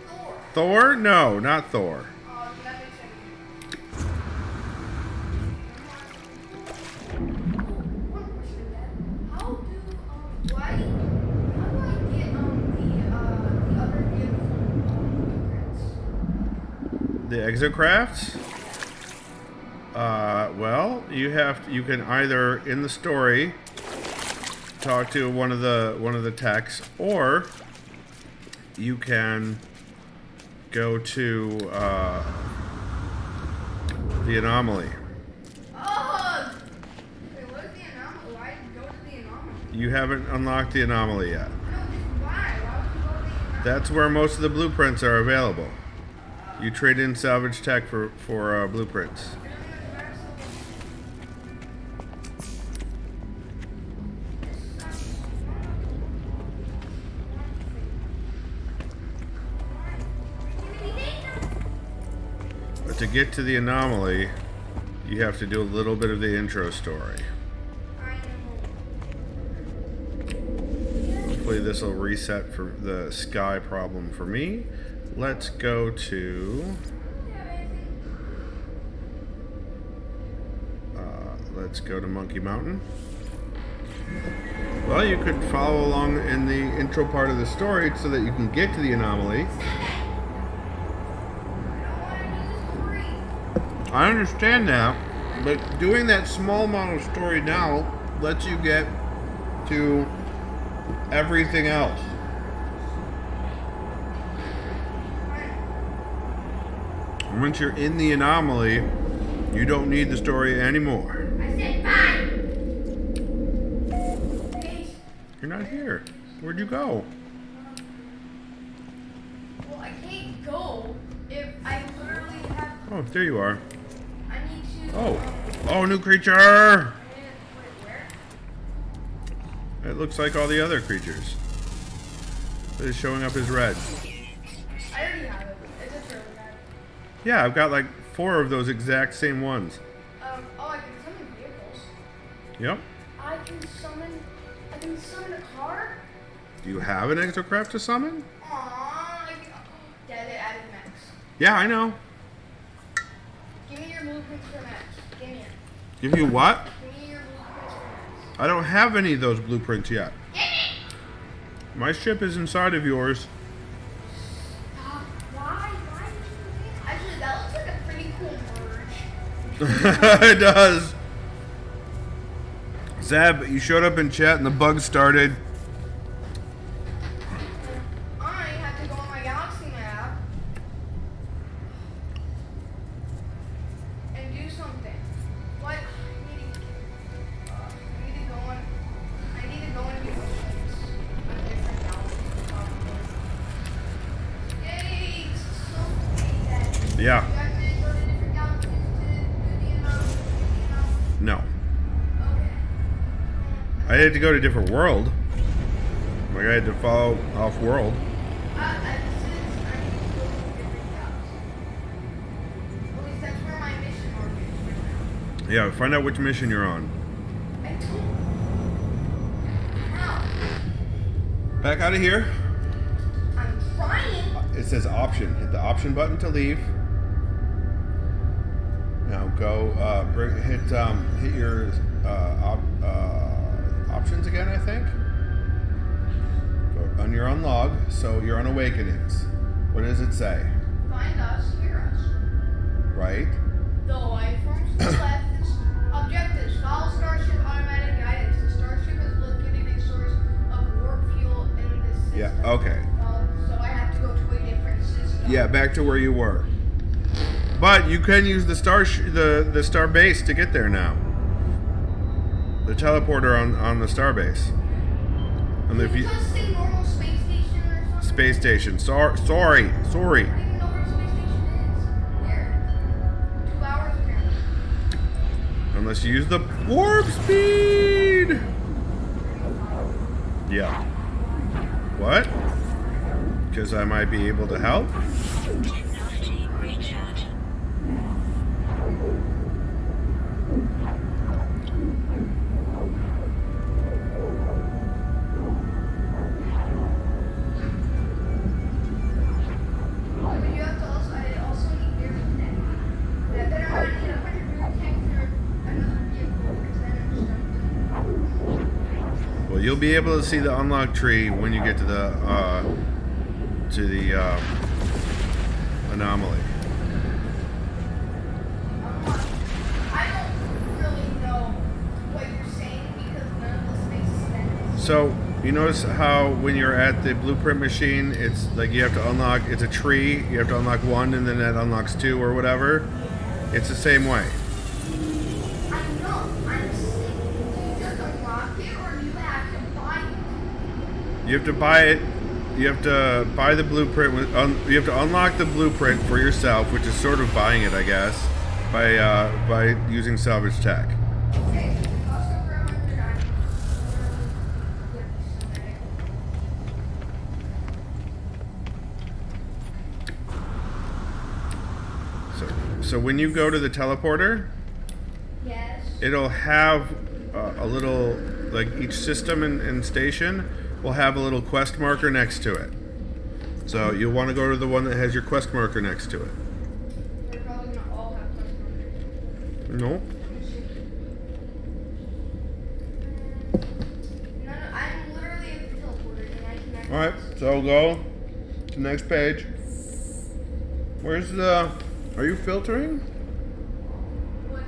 S2: Thor.
S1: Thor? No, not Thor.
S2: That makes sense. One question, Dad. How do I get the other vehicles
S1: The exocrafts? Well, you can either in the story talk to one of the techs, or you can go to the anomaly.
S2: Oh! Wait, what is the anomaly? Why go to the anomaly?
S1: You haven't unlocked the anomaly yet.
S2: No, just why? Why would you go to the anomaly?
S1: That's where most of the blueprints are available. You trade in salvage tech for blueprints. But to get to the anomaly, you have to do a little bit of the intro story. Hopefully this will reset for the sky problem for me. Let's go to... let's go to Monkey Mountain. Well, you could follow along in the intro part of the story so that you can get to the anomaly. I understand that, but doing that small amount of story now lets you get to everything else. And once you're in the anomaly, you don't need the story anymore.
S2: I said bye!
S1: You're not here. Where'd you go?
S2: Well, I can't go if I literally have...
S1: Oh, there you are.
S2: I need to...
S1: Oh, new creature!
S2: Wait, where?
S1: It looks like all the other creatures. It's showing up as red.
S2: I already have it. It's a trailer map.
S1: Yeah, I've got like 4 of those exact same ones.
S2: Oh, I can summon vehicles.
S1: Yep.
S2: I can summon a car?
S1: Do you have an exocraft to summon?
S2: Aww. Yeah, they added Max.
S1: Yeah, I know.
S2: Give me your blueprints for Max. Give me it.
S1: Give you what?
S2: Give me your blueprints for Max.
S1: I don't have any of those blueprints yet.
S2: Give me!
S1: My ship is inside of yours.
S2: Why? Why did you do that? Actually, that looks like a pretty cool merge.
S1: It does. Zeb, you showed up in chat and the bug started.
S2: I have to go on my galaxy map and do something. What? I need to go on. I need to go and do missions on different galaxies, probably. Yay! So that.
S1: Yeah.
S2: You have to go to different galaxies to do the amount.
S1: No.
S2: Okay.
S1: I had to go to a different world. Like I had to follow off world.
S2: I need to go to different galaxies. At least that's where my mission mark is right now.
S1: Yeah, find out which mission you're on.
S2: I don't. How?
S1: Back out of here.
S2: I'm trying.
S1: It says option. Hit the option button to leave. Now go hit your options again, I think. Go on your unlog, so you're on Awakenings. What does it say?
S2: Find us, hear us.
S1: Right?
S2: The life forms to the left is objectives. Follow Starship automatic guidance. The Starship is located a source of warp fuel in this system.
S1: Yeah, okay.
S2: So I have to go to a different system.
S1: Yeah, back to where you were. But you can use the the star base to get there now. The teleporter on the star base. And if
S2: Can
S1: you
S2: you just say normal space station or something?
S1: space station. Sorry.
S2: I don't even know where the space station is. Where? 2 hours apparently.
S1: Unless you use the warp speed. Yeah. What? Because I might be able to help?
S3: Technology recharge.
S2: But you have to also, I also need their tech. That better not need 100 their tech for another vehicle because then I'm stuck.
S1: Well, you'll be able to see the unlock tree when you get to the anomaly.
S2: I don't really know what you're saying because none of this makes sense.
S1: So you notice how when you're at the blueprint machine, it's like you have to unlock. It's a tree. You have to unlock one, and then that unlocks two or whatever. It's the same way.
S2: I know. I'm saying, do you just unlock it or do you have to buy it?
S1: You have to buy it. You have to buy the blueprint. You have to unlock the blueprint for yourself, which is sort of buying it, I guess, by using salvage tech.
S2: Okay, it costs over 100 items.
S1: So when you go to the teleporter,
S2: Yes.
S1: it'll have a little, like each system and station will have a little quest marker next to it. So you'll want to go to the one that has your quest marker next to it.
S2: They're probably gonna all have quest markers.
S1: No?
S2: Let me see. No, I'm literally at the teleporter and I can actually.
S1: Alright, so go to the next page. Where's the... Are you filtering?
S2: What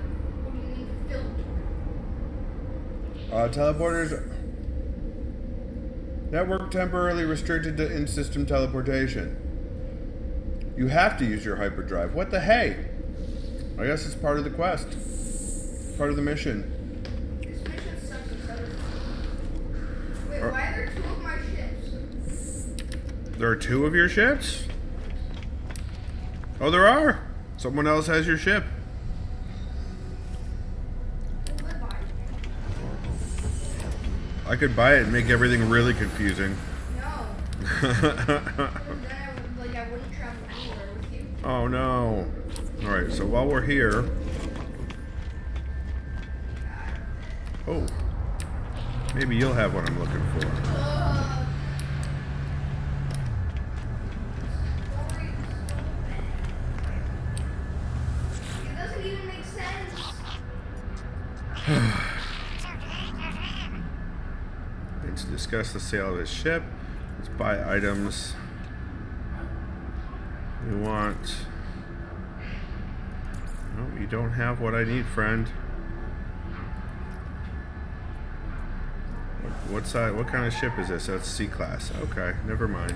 S2: do you mean filter?
S1: Teleporters... Network temporarily restricted to in-system teleportation. You have to use your hyperdrive. What the hey? I guess it's part of the quest. Part of the mission.
S2: This mission sucks and sucks. Wait, why are there 2 of my ships?
S1: There are 2 of your ships? Oh, there are. Someone else has your ship.
S2: Who would buy it?
S1: I could buy it and make everything really confusing.
S2: No. Because then I wouldn't travel anywhere with you.
S1: Oh no. Alright, so while we're here... Oh. Maybe you'll have what I'm looking for. And to discuss the sale of his ship, let's buy items. We want... No, you don't have what I need, friend. What size? What kind of ship is this? That's C-class. Okay, never mind.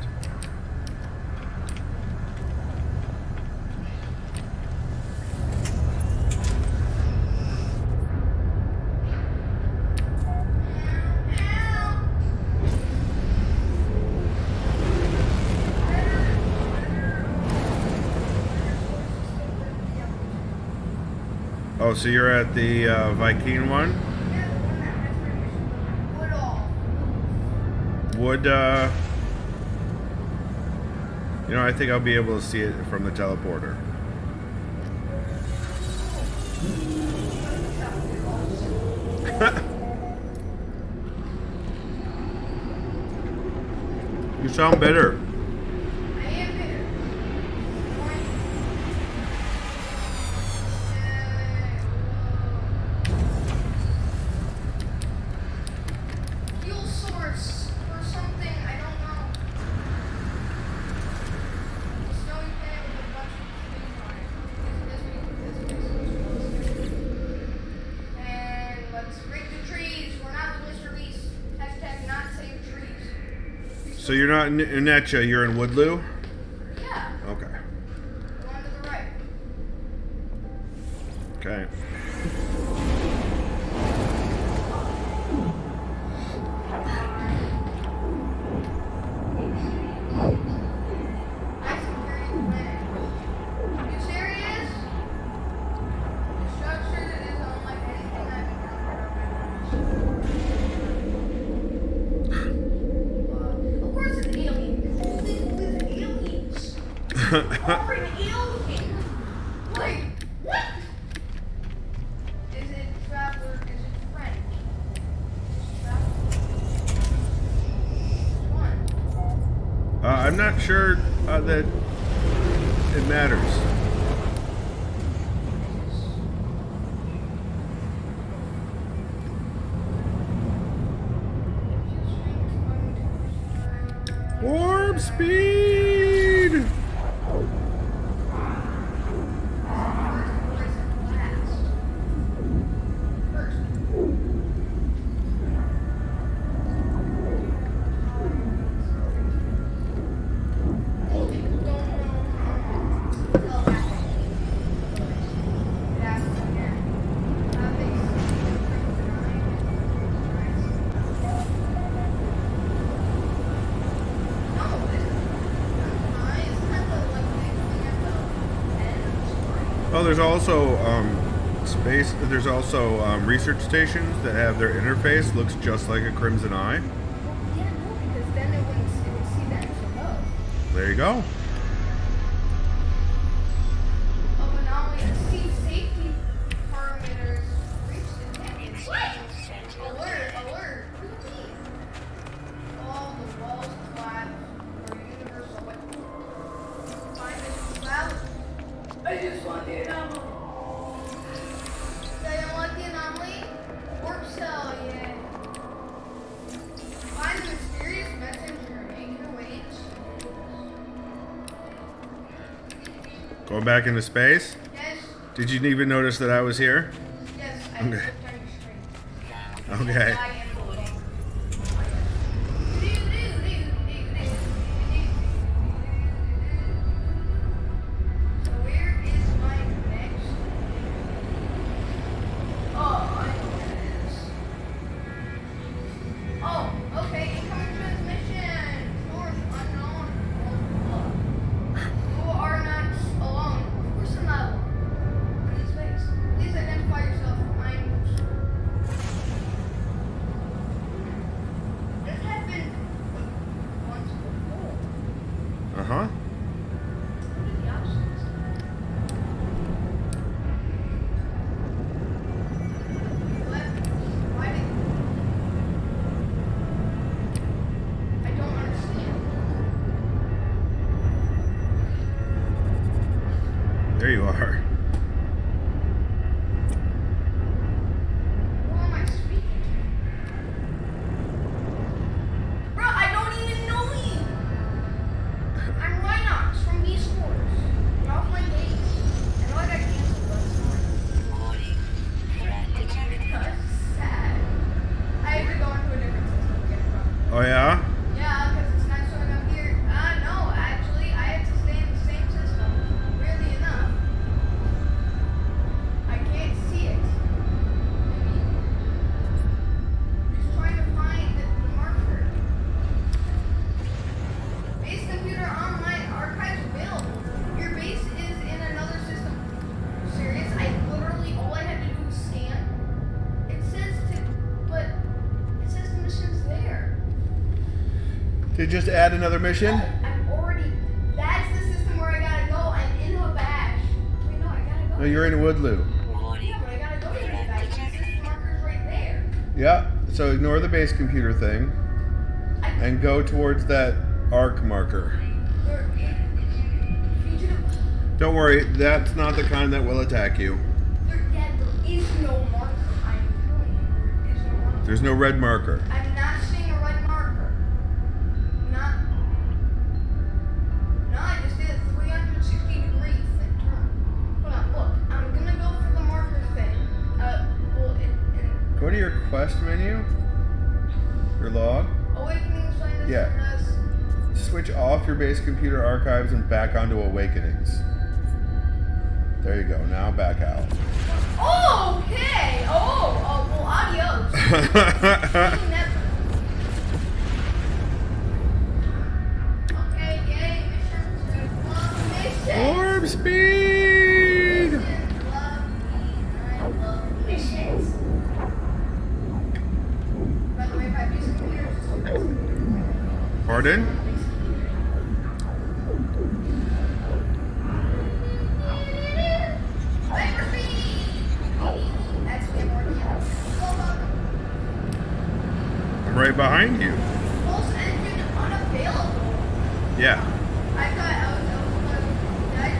S1: Oh, so you're at the Vy'Keen one? Would, you know, I think I'll be able to see it from the teleporter. You sound better. So you're not in Netcha, you're in Woodloo?
S2: Yeah.
S1: Okay.
S2: Going to the right.
S1: Okay.
S2: Or an alien. Like, what? Is it traveler? Is it French? One.
S1: I'm not sure that it matters. Warp speed! Oh, there's also space. There's also research stations that have their interface looks just like a Crimson Eye.
S2: Yeah, no, because then it would see that as above.
S1: There you go.
S2: Oh, but not only the safety parameters reach the tank. Alert! Alert! All the walls collapse or universal weapon. Find it cloud. I just want the anomaly. They don't want the anomaly? Warp cell, yeah. Find the mysterious messenger. Make your way to...
S1: Going back into space?
S2: Yes.
S1: Did you even notice that I was here?
S2: Yes, I
S1: Okay.
S2: looked on your screen.
S1: Okay.
S2: I am loading. So where is my next? Oh, I know where it is. Oh, okay, incoming transmission. Source unknown. You are not alone. Of course I'm not alone. I'm in space. Please identify yourself. I'm
S1: To just add another mission?
S2: I'm already. That's the system where I gotta go. I'm in Habash. Wait, no, I gotta go.
S1: No, you're in Woodloo.
S2: Yeah, but I gotta go to Habash. The system marker's right there.
S1: Yeah, so ignore the base computer thing and go towards that arc marker. Don't worry, that's not the kind that will attack you.
S2: There is no marker. I'm telling you, there is no marker.
S1: There's no red marker.
S2: I'm not seeing a red marker. No, I just did a 360 degree turn. Hold on, look. I'm gonna go for the marker thing.
S1: Go to your quest menu. Your log.
S2: Awakening sign.
S1: Yeah. Switch off your base computer archives and back onto Awakenings. There you go. Now back out.
S2: Oh, okay. Oh, well, adios. Okay, yay, mission.
S1: Warp speed!
S2: I love missions. By the way, my base computer is
S1: Pardon? I'm right behind you.
S2: Pulse engine unavailable.
S1: Yeah.
S2: I thought I was dead.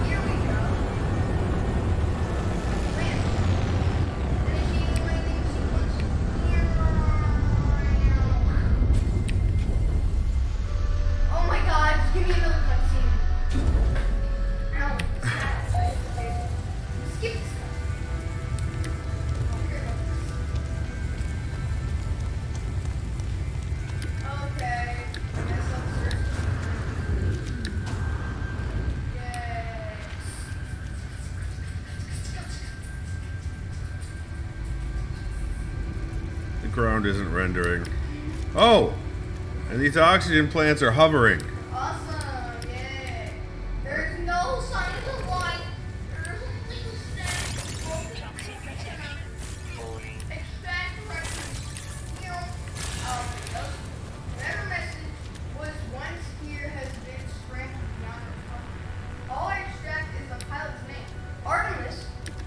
S2: Here we go. Man. Finishing landing sequence here. Oh my god, just give me another cutscene. Ow. Skip this. Okay.
S1: The ground isn't rendering. Oh! And these oxygen plants are hovering.
S2: Awesome, yay. There's no signs of life. There's only extract records. You know, whatever message was once here has been scrambled beyond recovery. All I extract is the pilot's name. Artemis.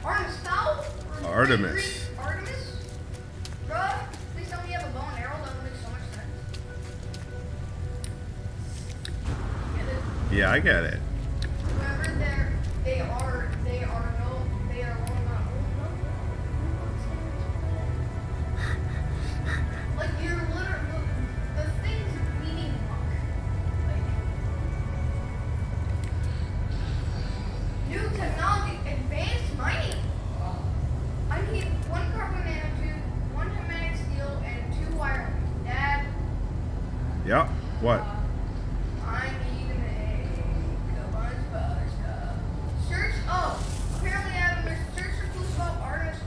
S2: Artemis Fowl?
S1: Artemis.
S2: Artemis? Bruh, please tell me you have a bow and arrow. That would make so much sense. Get it?
S1: Yeah, I get it.
S2: Whoever they are rolling on. Like you're literally the thing's meaning like new technology, advanced mining. I need 1 carbon nanotube, 1 hermetic steel, and 2 wire links. Dad.
S1: Yeah. What?
S2: I need an egg, a bunch of other stuff. Search. Oh, apparently, Adam, there's search for clues about artists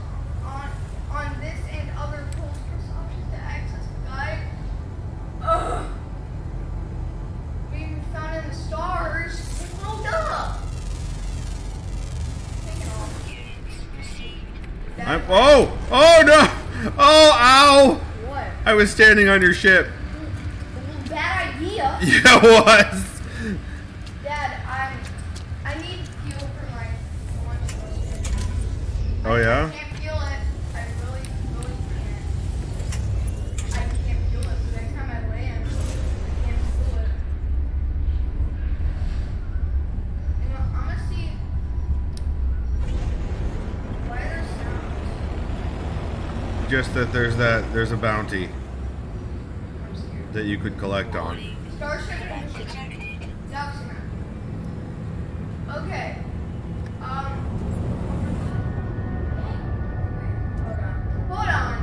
S2: on this and other tools. Press options to access the guide. Ugh. Maybe found in the stars. Oh, duh. Taking off.
S1: Oh! Oh no! Oh, ow!
S2: What?
S1: I was standing on your ship.
S2: Bad idea.
S1: Yeah, it was.
S2: Dad, I need fuel for my lunch.
S1: Oh, yeah?
S2: I can't feel it. I really can't. I can't feel it. So next time I land, I can't feel it. You know, I'm gonna see. Why are there sounds?
S1: Just that there's a bounty
S2: I'm scared.
S1: that you could collect on.
S2: Starship Galaxy Map. Okay. Hold on.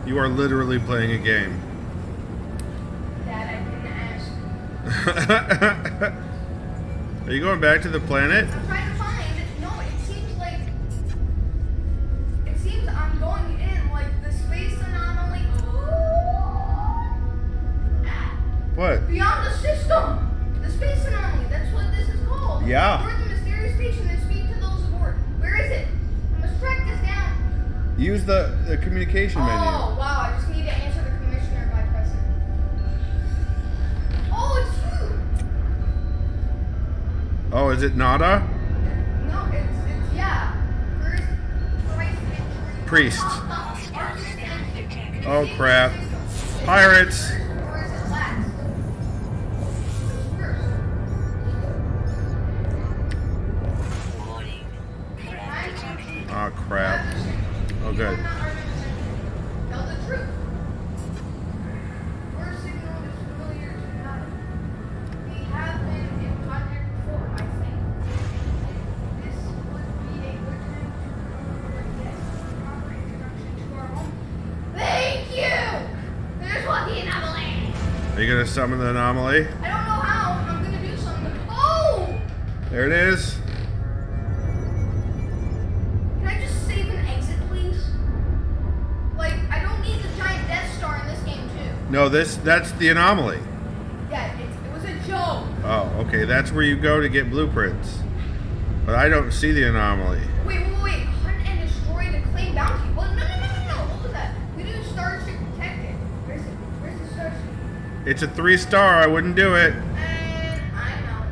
S1: You are literally playing a game.
S2: Dad, I didn't ask.
S1: Are you going back to the planet?
S2: I'm trying to find. No, it seems I'm going in like the space anomaly.
S1: What?
S2: Beyond the system. The space anomaly. That's what this is called.
S1: Yeah.
S2: Board the mysterious station and speak to those aboard. Where Where is it? I must track this down.
S1: Use the communication menu.
S2: Oh, wow. I just need to answer the commissioner by pressing. Oh, it's you.
S1: Oh, is it Nada?
S2: No, it's yeah.
S1: Priest. Oh crap. Pirates.
S2: Or is it last? First.
S3: Warning. Threat detected.
S1: Oh crap. Oh good.
S2: Tell the truth. Your signal is familiar to Nada. We have been in contact before, I think. This would be a good time to yes, proper introduction to our home. Thank you! There's what the anomaly.
S1: Are you gonna summon the anomaly?
S2: I don't know how. I'm gonna do something. Oh!
S1: There it is.
S2: Can I just save and exit, please? Like, I don't need the giant Death Star in this game, too.
S1: No, that's the anomaly.
S2: Yeah, it was a joke.
S1: Oh, okay. That's where you go to get blueprints. But I don't see the anomaly.
S2: Wait. Hunt and destroy the claim bounty. What? No. What was that? We do Starship Detective. Where's it? Where's the Starship?
S1: It's a 3-star. I wouldn't do it.
S2: And I know.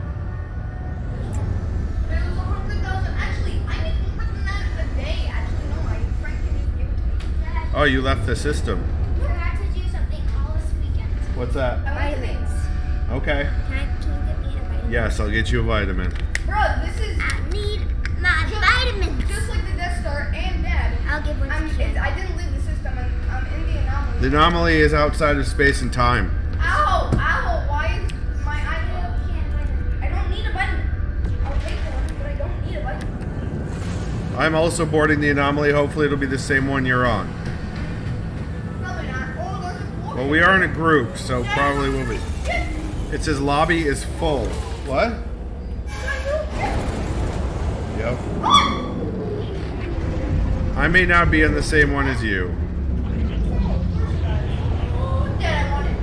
S2: But it was 100,000. Actually, I make more than that a day. Actually, no. My friend can just give it to me. Dad,
S1: Oh, you left the system.
S4: I had to do something all this weekend.
S1: What's that?
S2: I went to
S4: Vitamins.
S1: Okay.
S4: Can you get me a vitamin?
S1: Yes, I'll get you a vitamin.
S2: Bro, this is
S4: I need my vitamins.
S2: just like the Death Star and Dad.
S4: I'll give one to Ken.
S2: I didn't leave the system. I'm in the anomaly.
S1: The anomaly is outside of space and time.
S2: Ow! Why is my eye? I don't need a vitamin. I'll take one, but I don't need a vitamin.
S1: I'm also boarding the anomaly. Hopefully it'll be the same one you're on.
S2: Probably not. Oh, there's a boy.
S1: Well, we are in a group, so probably will be. It says lobby is full. What? Yep. I may not be in the same one as you.
S2: Dad, I want it.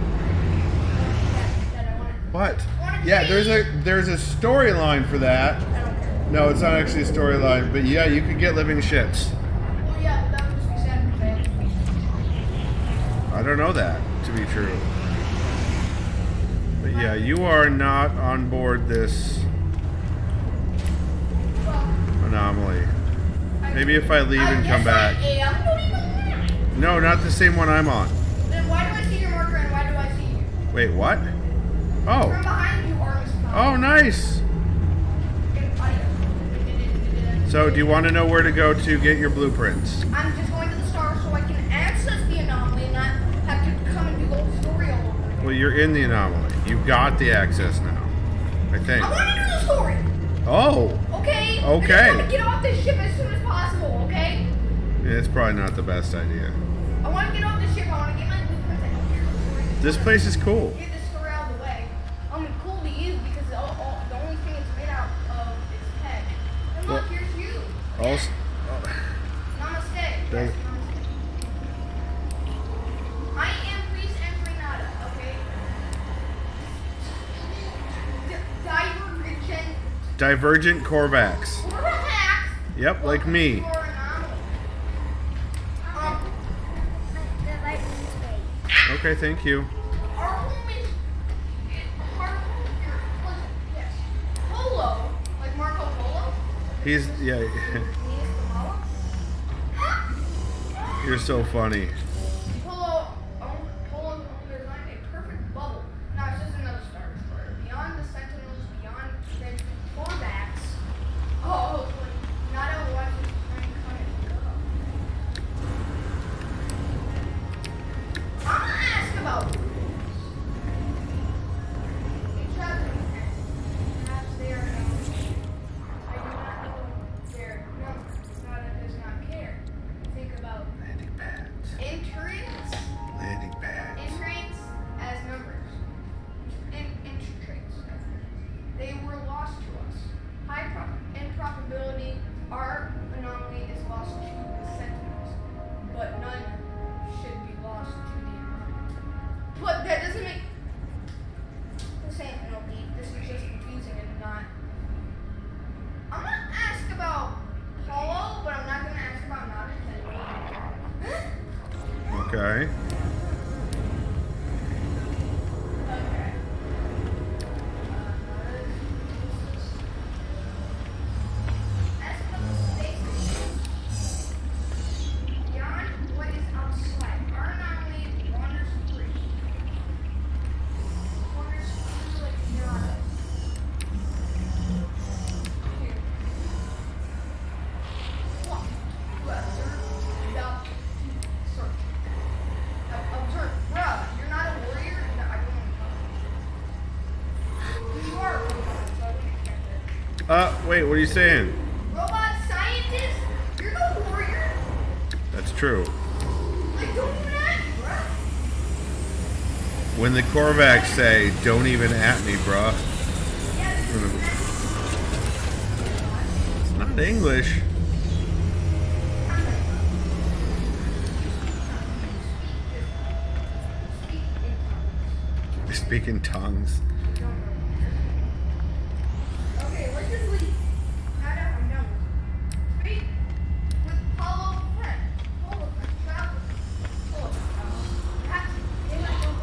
S2: Dad, I want it.
S1: What? Yeah, there's a storyline for that.
S2: I don't care.
S1: No, it's not actually a storyline, but yeah, you could get living ships.
S2: Well, yeah, but that would just be sad because I have to be.
S1: I don't know that to be true. But yeah, you are not on board this
S2: Well,
S1: anomaly. Maybe if I leave and come
S2: yes,
S1: back.
S2: I am. Don't even lie.
S1: No, not the same one I'm on.
S2: Then why do I see your marker and why do I see you?
S1: Wait, what?
S2: From
S1: Oh.
S2: behind you, Artemis.
S1: Oh, nice. So, do you want to know where to go to get your blueprints?
S2: I'm just going to the star so I can access the anomaly and not have to come and do the whole story all over again.
S1: Well, you're in the anomaly. You've got the access now. I think.
S2: I want to do the story.
S1: Oh.
S2: Okay?
S1: Okay.
S2: I just want to get off this ship as soon as possible, okay?
S1: Yeah, it's probably not the best idea.
S2: I want to get off this ship. I want to get my blueprints. I don't care the story.
S1: This place is cool.
S2: Get this story out of the way. Cool to you because the only thing it's made out of is tech. And look,
S1: Well-
S2: here's you.
S1: Also,
S2: Namaste. Yes,
S1: There-
S2: namaste. I am Priest and Renata, okay?
S1: Divergent
S2: Divergent
S1: Korvax.
S2: Korvax.
S1: Yep, like me.
S2: Your anomaly.
S4: The vitamins wait.
S1: Okay, thank you.
S2: Our home is part of yes. Polo, like Marco Polo.
S1: He's, yeah,
S2: Venus de Milo.
S1: you're so funny.
S2: Polo designed a perfect bubble. Now it's just another Star Destroyer. Beyond the Sentinels, beyond the Korvax. Oh, it's like not a watch trying to come and go. I'm gonna ask about traveling pets. Perhaps they are known. I do not know their number. Nada does not care. Think about
S1: Okay. Wait, what are you saying?
S2: Robot scientist? You're the warrior?
S1: That's true.
S2: Like, don't even act, bruh.
S1: When the Korvax say, don't even at me, bruh.
S2: Yes,
S1: It's not English. They speak in tongues.
S2: Okay, let's just leave. Now that I'm done with it. Speak with Polo friend. Korvax Traveler. Oh, they let go on.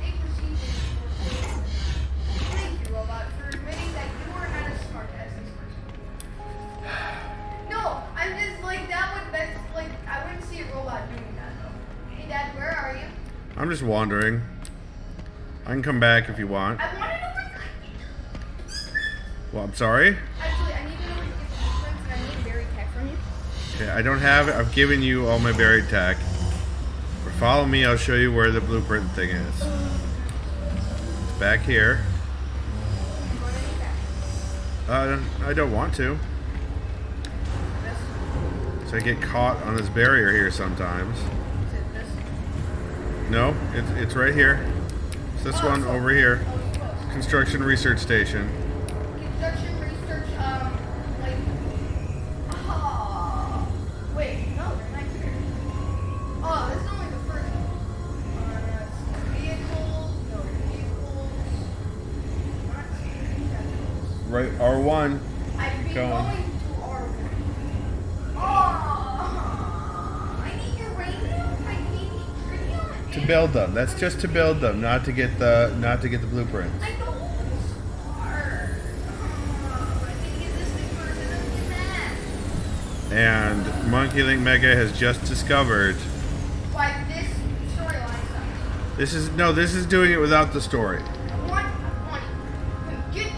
S2: They proceeded for thank you, Robot, for admitting that you are not as smart as this person. No, I'm just like, that's like, I wouldn't see a robot doing that, though. Hey, Dad, where are you?
S1: I'm just wandering. I can come back if you want.
S2: I want to know where you're.
S1: Well, I'm sorry.
S2: Actually, I need to know where you get the difference, and I need a berry tech from you.
S1: Okay, I don't have it. I've given you all my buried tech. But follow me, I'll show you where the blueprint thing is. It's back here.
S2: I'm going to need that.
S1: I don't want to.
S2: This.
S1: So I get caught on this barrier here sometimes.
S2: Is it this?
S1: No, it's right here. It's this one over here. Construction Research Station.
S2: Construction research, like, wait, no, they're not here. Oh, this is only the first one. Vehicles, no vehicles, not
S1: Right, R1.
S2: I've been
S1: Go on.
S2: going to R1. Oh, I need uranium, I need tritium,
S1: To build them. That's just to build them, not to get the blueprints.
S2: I know it's hard. I need to get this thing first and then get that.
S1: And MonkeyLinkMega has just discovered
S2: Why this storyline sucks.
S1: this is doing it without the story.
S2: I want get.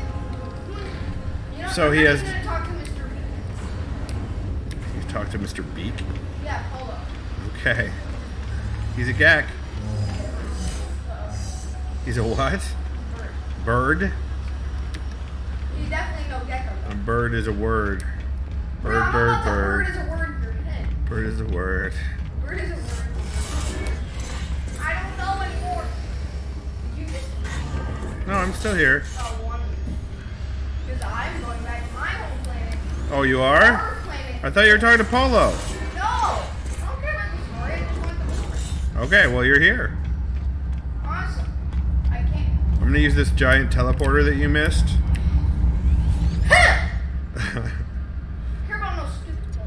S2: You know,
S1: So
S2: I'm
S1: he
S2: not
S1: has-
S2: even gonna talk to Mr. B.
S1: You talk to Mr. Beak.
S2: Yeah, hold up.
S1: Okay. He's a gak. He's a what? Bird?
S2: You definitely know gecko.
S1: A bird is a word. Bird,
S2: No,
S1: bird,
S2: how about the
S1: bird.
S2: Bird is a word in your head.
S1: Bird is a word.
S2: Bird is a word. I don't know anymore. Did you just
S1: No, I'm still here.
S2: one? Because I'm going back to my home planet.
S1: Oh, you are?
S2: Our planet.
S1: I thought you were talking to Polo.
S2: No! I don't care about the story. I just want the story.
S1: Okay, well, you're here.
S2: Awesome. I can't.
S1: I'm going to use this giant teleporter that you missed.
S2: Care about no stupid stuff.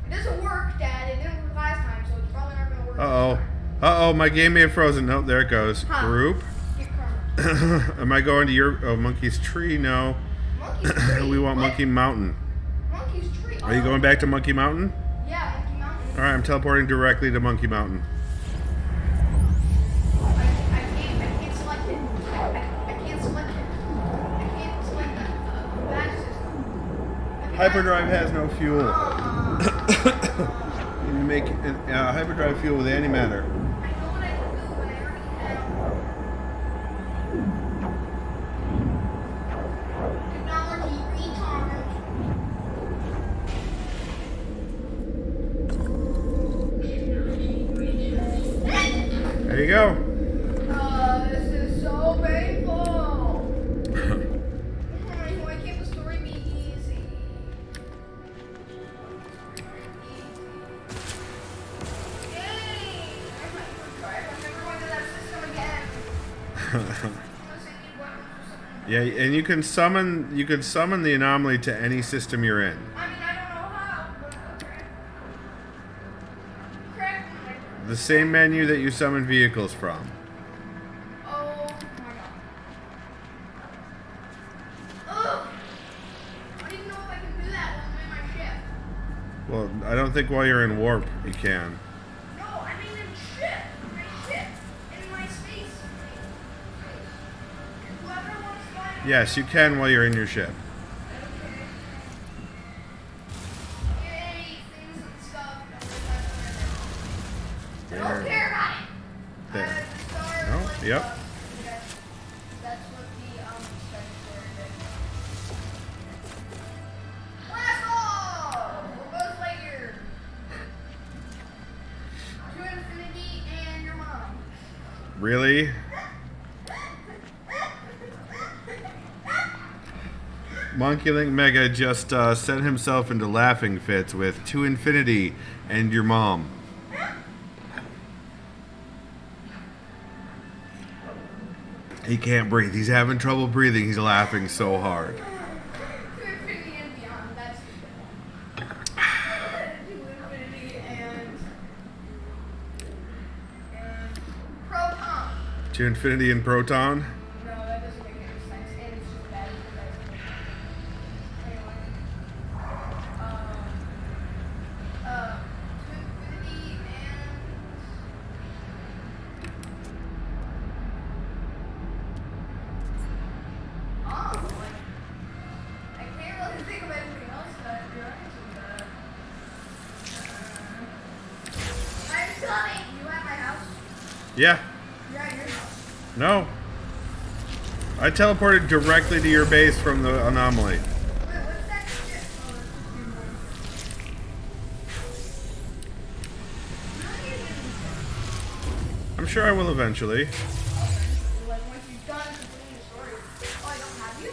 S2: It doesn't work, Dad. It didn't work last time, so it's probably not gonna work.
S1: Uh-oh. Uh-oh, my game may have frozen. Nope, there it goes.
S2: Huh.
S1: Group.
S2: Get karma.
S1: Am I going to your... Oh, Monkey's Tree? No.
S2: Monkey's tree.
S1: We want
S2: What?
S1: Monkey Mountain.
S2: Monkey's tree.
S1: Are you going back to Monkey Mountain?
S2: Yeah, Monkey Mountain.
S1: Alright, I'm teleporting directly to Monkey Mountain.
S2: I can't select it. I can't select it. I can't select the badge system.
S1: Hyperdrive has no fuel. You can make hyperdrive fuel with antimatter.
S2: I know what I can do, but I already have. Technology retard.
S1: There you go.
S2: This is so painful. Why can't the story be easy? Yay! I'm never going to that system again.
S1: Yeah, and you can summon the anomaly to any system you're in.
S2: I mean, I don't know how, but okay.
S1: the same menu that you summon vehicles from.
S2: Oh my god. Ugh! I don't even know if I can do that while I'm in my ship.
S1: Well, I don't think while you're in warp you can.
S2: No, I mean in ship. My ship. In my space. Whoever wants to fly on.
S1: Yes, you can while you're in your ship.
S2: Okay. Yay, things and stuff. I don't care about it.
S1: There.
S2: The stars,
S1: No,
S2: like,
S1: yep.
S2: yeah, that's what the stars are. Blast off! Buzz Lightyear. To infinity and your mom.
S1: Really? MonkeyLinkMega just sent himself into laughing fits with To Infinity and Your Mom. He can't breathe. He's having trouble breathing. He's laughing so hard.
S2: To infinity and beyond. That's the good one. To infinity and proton.
S1: To Infinity and Proton.
S2: No, that doesn't make any sense. And it's just bad. Anyway. To infinity and I can't really think of anything else that you're I'm coming! You at my house?
S1: Yeah.
S2: You're at your house.
S1: No. I teleported directly to your base from the anomaly.
S2: Wait, what's that shit? Oh, that's
S1: I'm sure I will eventually.
S2: like once you've done completing the story. Oh, I don't have you?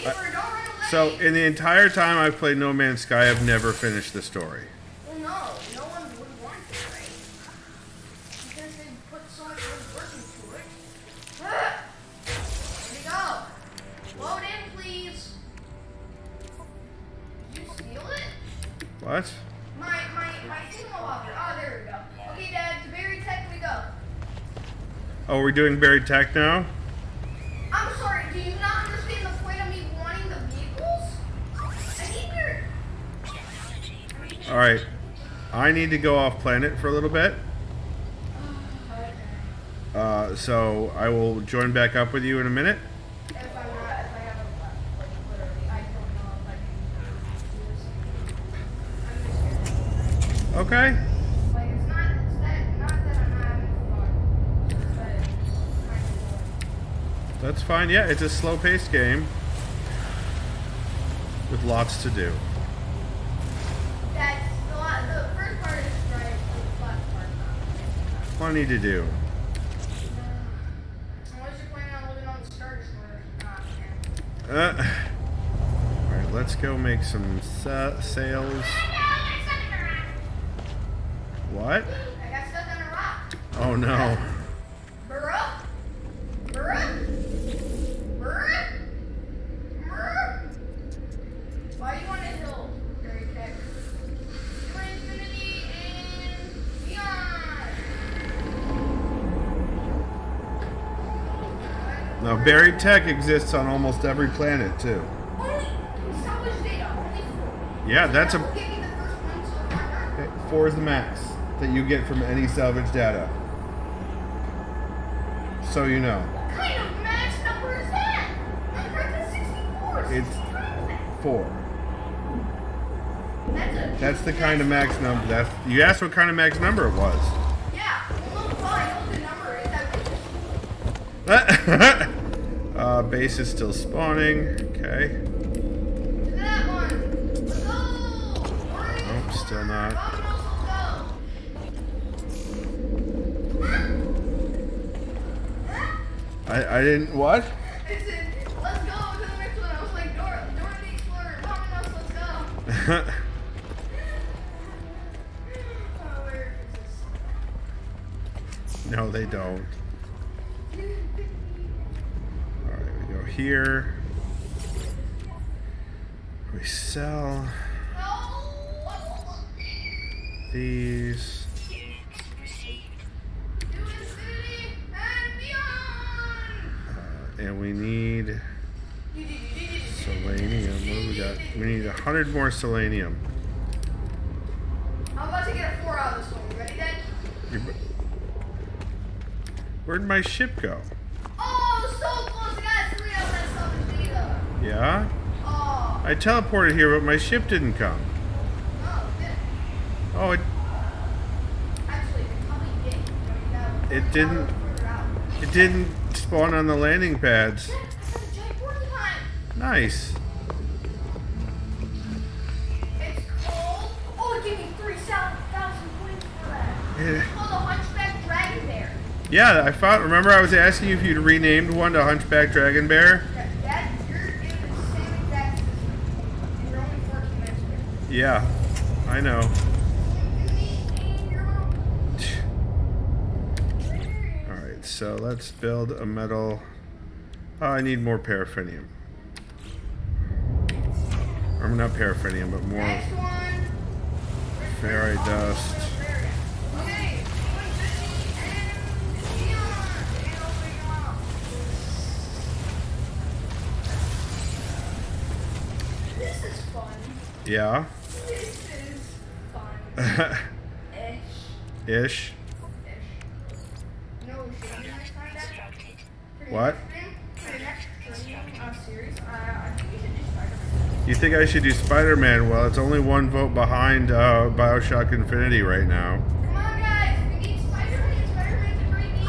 S2: Neighbor, don't run away!
S1: So, in the entire time I've played No Man's Sky, I've never finished the story.
S2: Well, no one would want to, right? Because they put so much work into it. Here we go. Load in, please. Did you steal it?
S1: What?
S2: My thingamabobber. Oh, there we go. Okay, Dad, to Berry Tech we go.
S1: Oh, we're doing buried tech now?
S2: I'm sorry, do you not understand the point of me wanting the vehicles? I need your...
S1: Alright. I need to go off planet for a little bit.
S2: Okay.
S1: So I will join back up with you in a minute.
S2: If I have a like literally, I don't know if I can do this. I'm just scared.
S1: Okay.
S2: Like, it's not that I'm not having fun. It's that it's kind of boring.
S1: That's fine. Yeah, it's a slow-paced game with lots to do.
S2: That's the first part is right, the last part not.
S1: Plenty to do.
S2: Unless you're planning on living on the Star Destroyer.
S1: Alright, let's go make some sales. What?
S2: I got stuck on a rock.
S1: Oh no.
S2: Burra? Burra? Burra? Burra? Why are you on a hill, Berry Tech? To infinity and beyond.
S1: Now, buried tech exists on almost every planet, too.
S2: Only salvage data. Only 4.
S1: Yeah, that's a...
S2: Give me the first one so far.
S1: 4 is the max that you get from any salvage data. So you know.
S2: What kind of max number is that? I'm correct 64.
S1: It's 4. That's the
S2: huge
S1: kind of max number. That's you asked what kind of max number it was.
S2: Yeah, well, no, I know the number is.
S1: Base is still spawning. Okay.
S2: To that one. Let's go.
S1: Nope, still not. I didn't what?
S2: I said, let's go to the next one. I was like, Dora the Explorer, Domino's, let's go. Oh, where is
S1: No, they don't. Alright, we go here. We sell
S2: this?
S1: these. And we need selenium. What do we got? We need 100 more selenium.
S2: I'm about to get a 4 out of this one. You ready, Dad?
S1: Where'd my ship go?
S2: Oh, so close. I got 3 out of that southern data.
S1: Yeah?
S2: Oh.
S1: I teleported here, but my ship didn't come.
S2: Oh, it didn't.
S1: Oh,
S2: Actually, it probably did.
S1: it didn't.
S2: Further out.
S1: It didn't spawn on the landing pads.
S2: Yeah, I got a giant porcupine.
S1: Nice.
S2: It's cold. Oh, it gave me 3,000 points for that.
S1: Yeah.
S2: It's called a hunchback dragon bear.
S1: Yeah, I thought. Remember, I was asking you if you'd renamed one to Hunchback Dragon Bear.
S2: Dad, you're in the same exact system. And you're only 14 minutes away.
S1: Yeah, I know. All right, so let's build a metal. Oh, I need more paraffinium. Or not paraffinium, but more
S2: Next one.
S1: fairy dust.
S2: Okay. This is fun.
S1: Yeah.
S2: This is fun. Ish.
S1: Ish.
S2: No, we should do next time, Dad? For the
S1: What?
S2: next thing, for the next series, I think we should do Spider-Man.
S1: You think I should do Spider-Man? Well, it's only one vote behind BioShock Infinity right now.
S2: Come on, guys. We need Spider-Man. Spider-Man's a great game.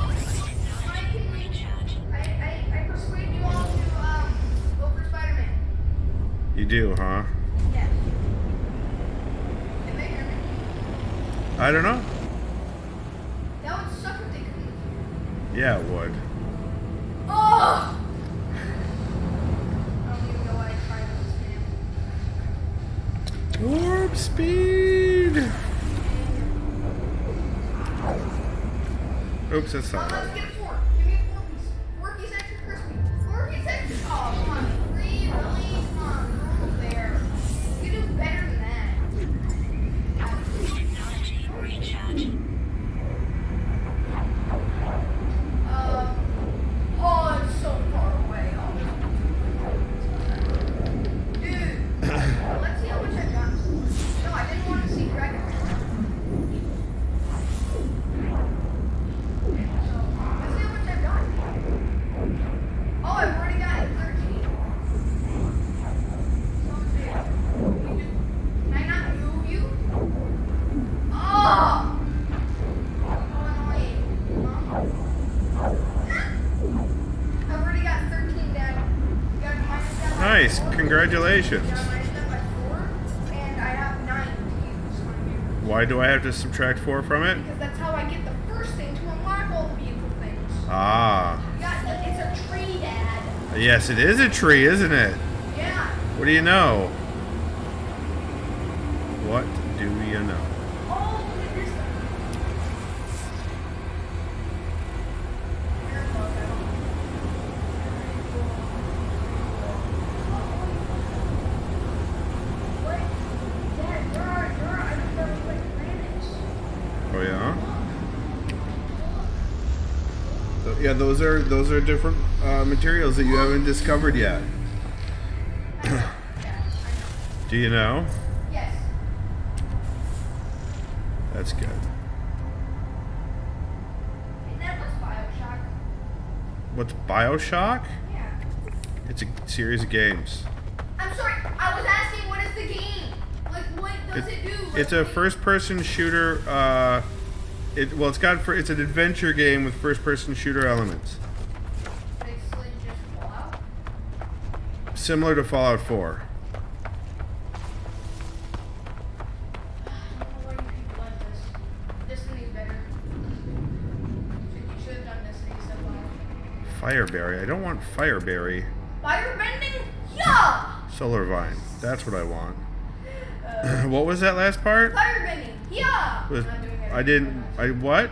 S2: I persuade you all to vote for Spider-Man.
S1: You do, huh?
S2: Yes. Did they hear me?
S1: I don't know.
S2: That would suck if they couldn't.
S1: Yeah, it would.
S2: Oh! I don't even know why I tried this game.
S1: Warp speed! Oops, that's not
S2: Let's
S1: right.
S2: get 4. Give me a 4-piece. 4-piece extra crispy. 4-piece extra. Oh, come on. 3, really? Come on. We're almost there. You do better than that.
S3: Technology recharge.
S2: Oh, it's so far away. Oh, dude. Let's see how much I got. No, I didn't want to see Dragon. So, let's see how much I've got. Oh, I've already got 13. So, can I not move you? Oh! I've already got 13, Dad. You got minus that by
S1: Nice,
S2: 4.
S1: congratulations.
S2: You got minus that by 4, and I have 9 to use on you.
S1: Why do I have to subtract 4 from it?
S2: Because that's how I get the first thing to unlock all the vehicle things.
S1: Ah.
S2: You got, it's a tree, Dad.
S1: Yes, it is a tree, isn't it?
S2: Yeah.
S1: What do you know? What do you know?
S2: Oh, look at this stuff. What? Dad, there are items that look like planets.
S1: Oh yeah. Yeah, those are different materials that you haven't discovered yet.
S2: I know. Yeah, I know.
S1: Do you know?
S2: Yes.
S1: That's good.
S2: And that was Bioshock.
S1: What's BioShock?
S2: Yeah.
S1: It's a series of games.
S2: I'm sorry, I was asking what is the game? Like, what does it do? Like,
S1: It's a first-person shooter. It's an adventure game with first-person shooter elements,
S2: basically just Fallout.
S1: similar to Fallout 4.
S2: I don't know why you people like this. Destiny's better. You should have done Destiny instead of Fallout.
S1: Fireberry. I don't want Fireberry.
S2: Firebending? Yeah!
S1: Solar Vine. That's what I want. What was that last part?
S2: Firebending? Yeah!
S1: Was-
S2: I'm not doing it.
S1: I didn't. I what?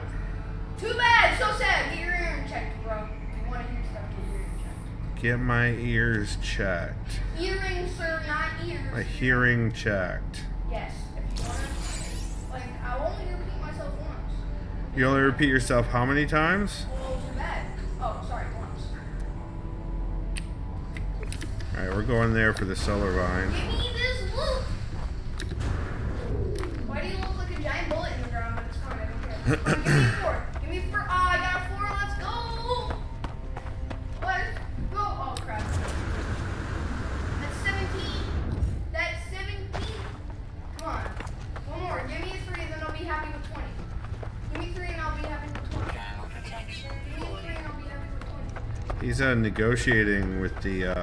S2: Too bad, so sad. Get your earring checked, bro. If you want to hear stuff, get your earring checked.
S1: Get my ears checked.
S2: Earrings, sir, not ears.
S1: My hearing checked.
S2: Yes, if you want to. Like, I'll only repeat myself once.
S1: You only repeat yourself how many times?
S2: Well, too bad. Oh, sorry, once.
S1: Alright, we're going there for the solar vine.
S2: Give me this loot! Why do you look like a giant bullet in the ground? But it's fine, I don't care. Give me 4. Give me 4. Oh, I got a 4. Let's go! Let's go! Oh, crap. That's 17. That's 17. Come on. One more. Give me 3, then I'll be happy with 20. Give me 3 and I'll be happy with 20.
S3: Travel protection
S2: Give me 3 and I'll be happy with 20.
S1: He's negotiating with the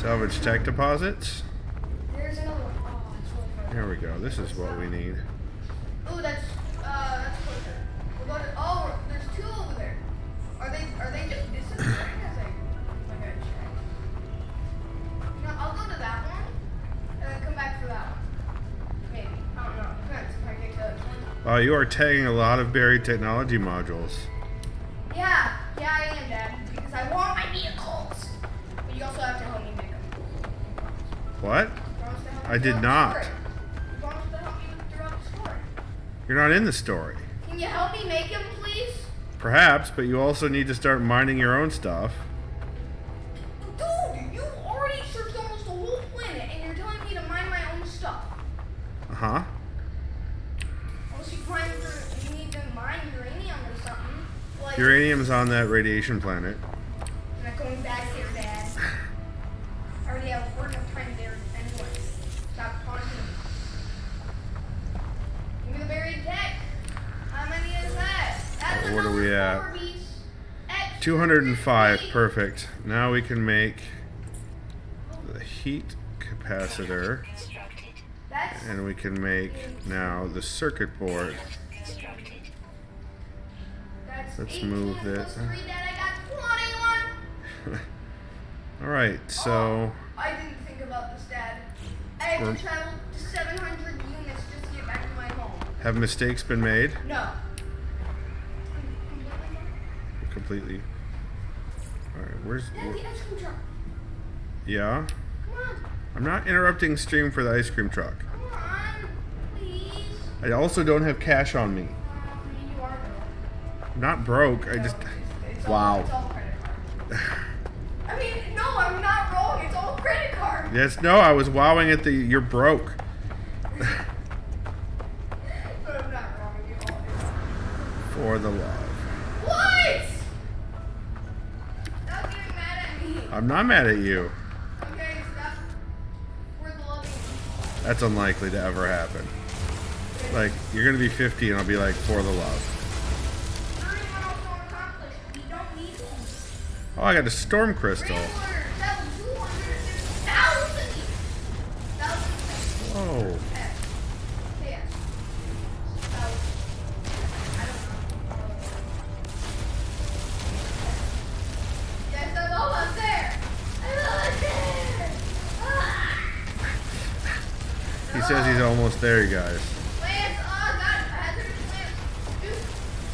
S1: salvage tech deposits.
S2: There's another one. Oh, that's really fun.
S1: Here we go. This is what we need.
S2: Ooh, that's closer. We'll go to, oh, there's 2 over there. Are they just disappearing as I check? You know, I'll go to that one and then come back for that one. Maybe. I don't know. Depends if I get to 20.
S1: Wow, you are tagging a lot of buried technology modules.
S2: Yeah, I am, Dad, because I want my vehicles. But you also have to help me make them.
S1: What?
S2: Promise to help me
S1: I did
S2: throughout
S1: not.
S2: the story. You promise to help me throughout the story.
S1: You're not in the story.
S2: Can you help me make them, please?
S1: Perhaps, but you also need to start mining your own stuff.
S2: Dude, you already searched almost the whole planet, and you're telling me to mine my own stuff.
S1: Uh-huh.
S2: Unless you need to mine uranium or something. Like,
S1: Uranium's on that radiation planet.
S2: I'm not going back there, Dad. I already have work enough time there anyway. Stop taunting me. Give me the buried tech. How many is that? That's
S1: What are we
S2: another
S1: at?
S2: 4 piece. Extra
S1: 205.
S2: 50.
S1: Perfect. Now we can make the heat capacitor.
S3: constructed.
S2: That's
S1: And we can make now the circuit board.
S3: Constructed.
S2: That's
S1: Let's
S2: 18
S1: move
S2: plus
S1: this.
S2: 3, Dad. I got 21.
S1: Alright, so
S2: Oh, I didn't think about this, Dad. I have
S1: We're-
S2: to travel to 700 units just to get back to my home.
S1: have mistakes been made?
S2: No.
S1: Completely. Alright, where's...
S2: Dad, the ice cream truck.
S1: Yeah?
S2: Come on.
S1: I'm not interrupting stream for the ice cream truck.
S2: Come on. Please.
S1: I also don't have cash on me.
S2: You are broke.
S1: I'm not broke. I just...
S2: It's
S1: Wow.
S2: It's all credit card. I mean, no, I'm not wrong. It's all credit card.
S1: Yes, no, I was wowing at the... You're broke.
S2: But I'm not wrong. You all is.
S1: For the love.
S2: What? Stop getting mad at me.
S1: I'm not mad at you.
S2: Okay, stop. For the love.
S1: That's unlikely to ever happen. Like, you're gonna be 50 and I'll be like, for the love.
S2: 30 miles don't accomplish. We don't need them.
S1: Oh, I got a storm crystal.
S2: Rambler, that was 250,000.
S1: Whoa.
S2: Yes. I don't know. Yes, I'm almost there. I'm almost there.
S1: He says he's almost there, you guys.
S2: Lance, oh God, hazardous Lance. Dude,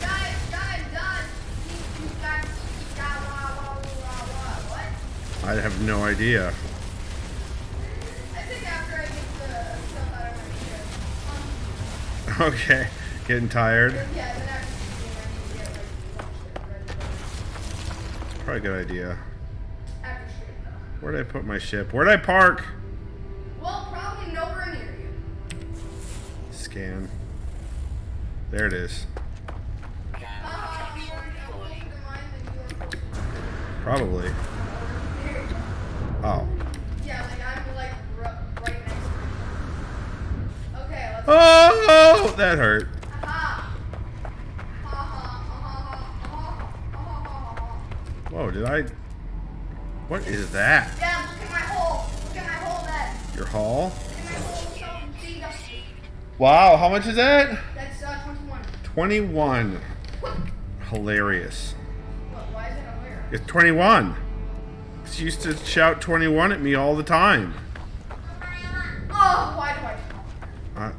S2: guys. You got what?
S1: I have no idea.
S2: I think after I get the stuff out of my ship.
S1: Okay. Getting tired.
S2: Yeah, then after the game, I need to get like ready to go.
S1: Probably a good idea.
S2: After stream though.
S1: Where'd I put my ship? Where'd I park?
S2: Well, probably nowhere near you.
S1: Scan. There it is.
S2: Haha, you are closer to mine than you are closer to mine.
S1: Probably. Oh.
S2: Yeah, like I'm like right next to you. Okay, let's.
S1: Oh, that hurt.
S2: Aha.
S1: Whoa, did I... What is that?
S2: Dad, look at my hole. Look at my hole, Dad.
S1: Your haul?
S2: Look at my hole. So, see,
S1: Wow, how much is that?
S2: that's 21.
S1: 21.
S2: What?
S1: Hilarious.
S2: Why is it aware?
S1: It's 21. She used to shout 21 at me all the time.
S2: Oh, why do I talk?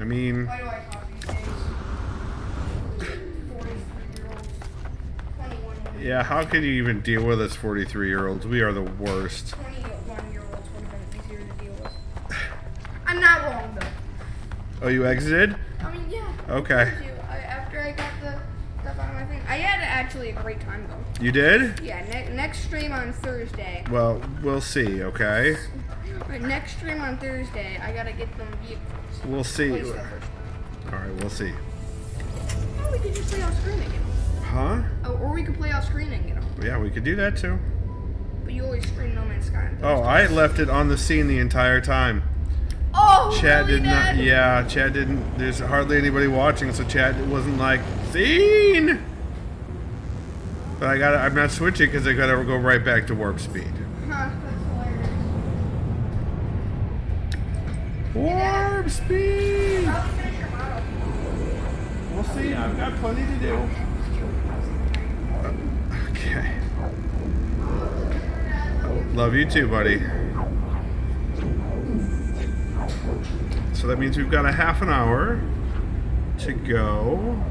S1: I mean,
S2: Why do I talk these days? 43-year-olds. 21.
S1: yeah, how could you even deal with us 43-year-olds? We are the worst.
S2: 21-year-olds would have been easier to deal with. I'm not wrong, though.
S1: Oh, you exited?
S2: I mean, yeah.
S1: Okay.
S2: After I got the stuff out of my thing. I had to actually a great time though.
S1: You did?
S2: Yeah, next stream on Thursday.
S1: Well, we'll see, okay?
S2: Right, next stream on Thursday, I gotta get them vehicles.
S1: We'll see.
S2: Place that first.
S1: Alright, we'll see.
S2: Or we could just play off screen and get them.
S1: Huh?
S2: Oh, or we could play off screen and get them.
S1: Yeah, we could do that too.
S2: But you always stream No Man's Sky.
S1: Oh, I left it on the scene the entire time.
S2: Oh,
S1: Chat
S2: really,
S1: did not.
S2: Dad?
S1: Yeah, chat didn't. There's hardly anybody watching, so chat wasn't like scene. But I'm not switching because I gotta go right back to warp speed.
S2: Huh, that's hilarious.
S1: Warp speed.
S2: Probably finish your model.
S1: We'll see. I've got plenty to do. Okay. Love you too, buddy. So that means we've got a half an hour to go.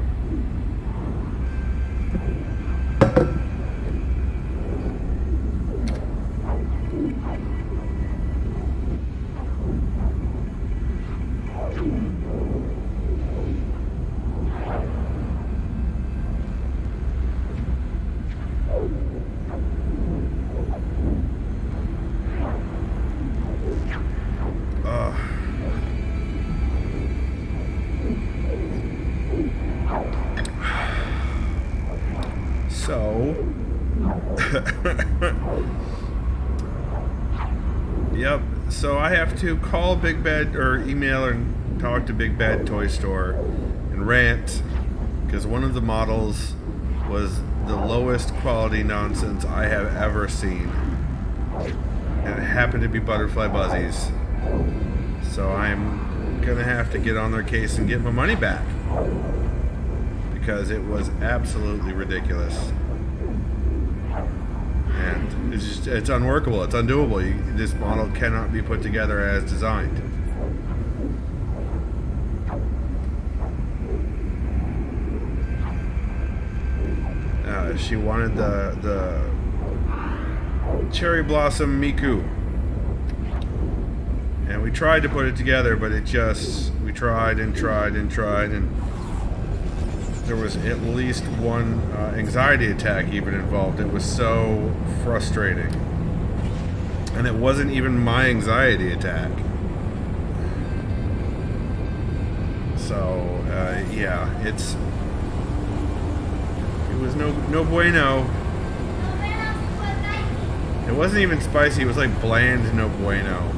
S1: Yep, so I have to call Big Bad or email or talk to Big Bad Toy Store and rant because one of the models was the lowest quality nonsense I have ever seen, and it happened to be Butterfly Buzzies. So I'm gonna have to get on their case and get my money back because it was absolutely ridiculous. And it's unworkable, it's undoable. This model cannot be put together as designed. She wanted the Cherry Blossom Miku. And we tried to put it together, but we tried and tried and tried, and there was at least one anxiety attack even involved. It was so frustrating. And it wasn't even my anxiety attack. So, yeah, it was no bueno. It wasn't even spicy, it was like bland no bueno.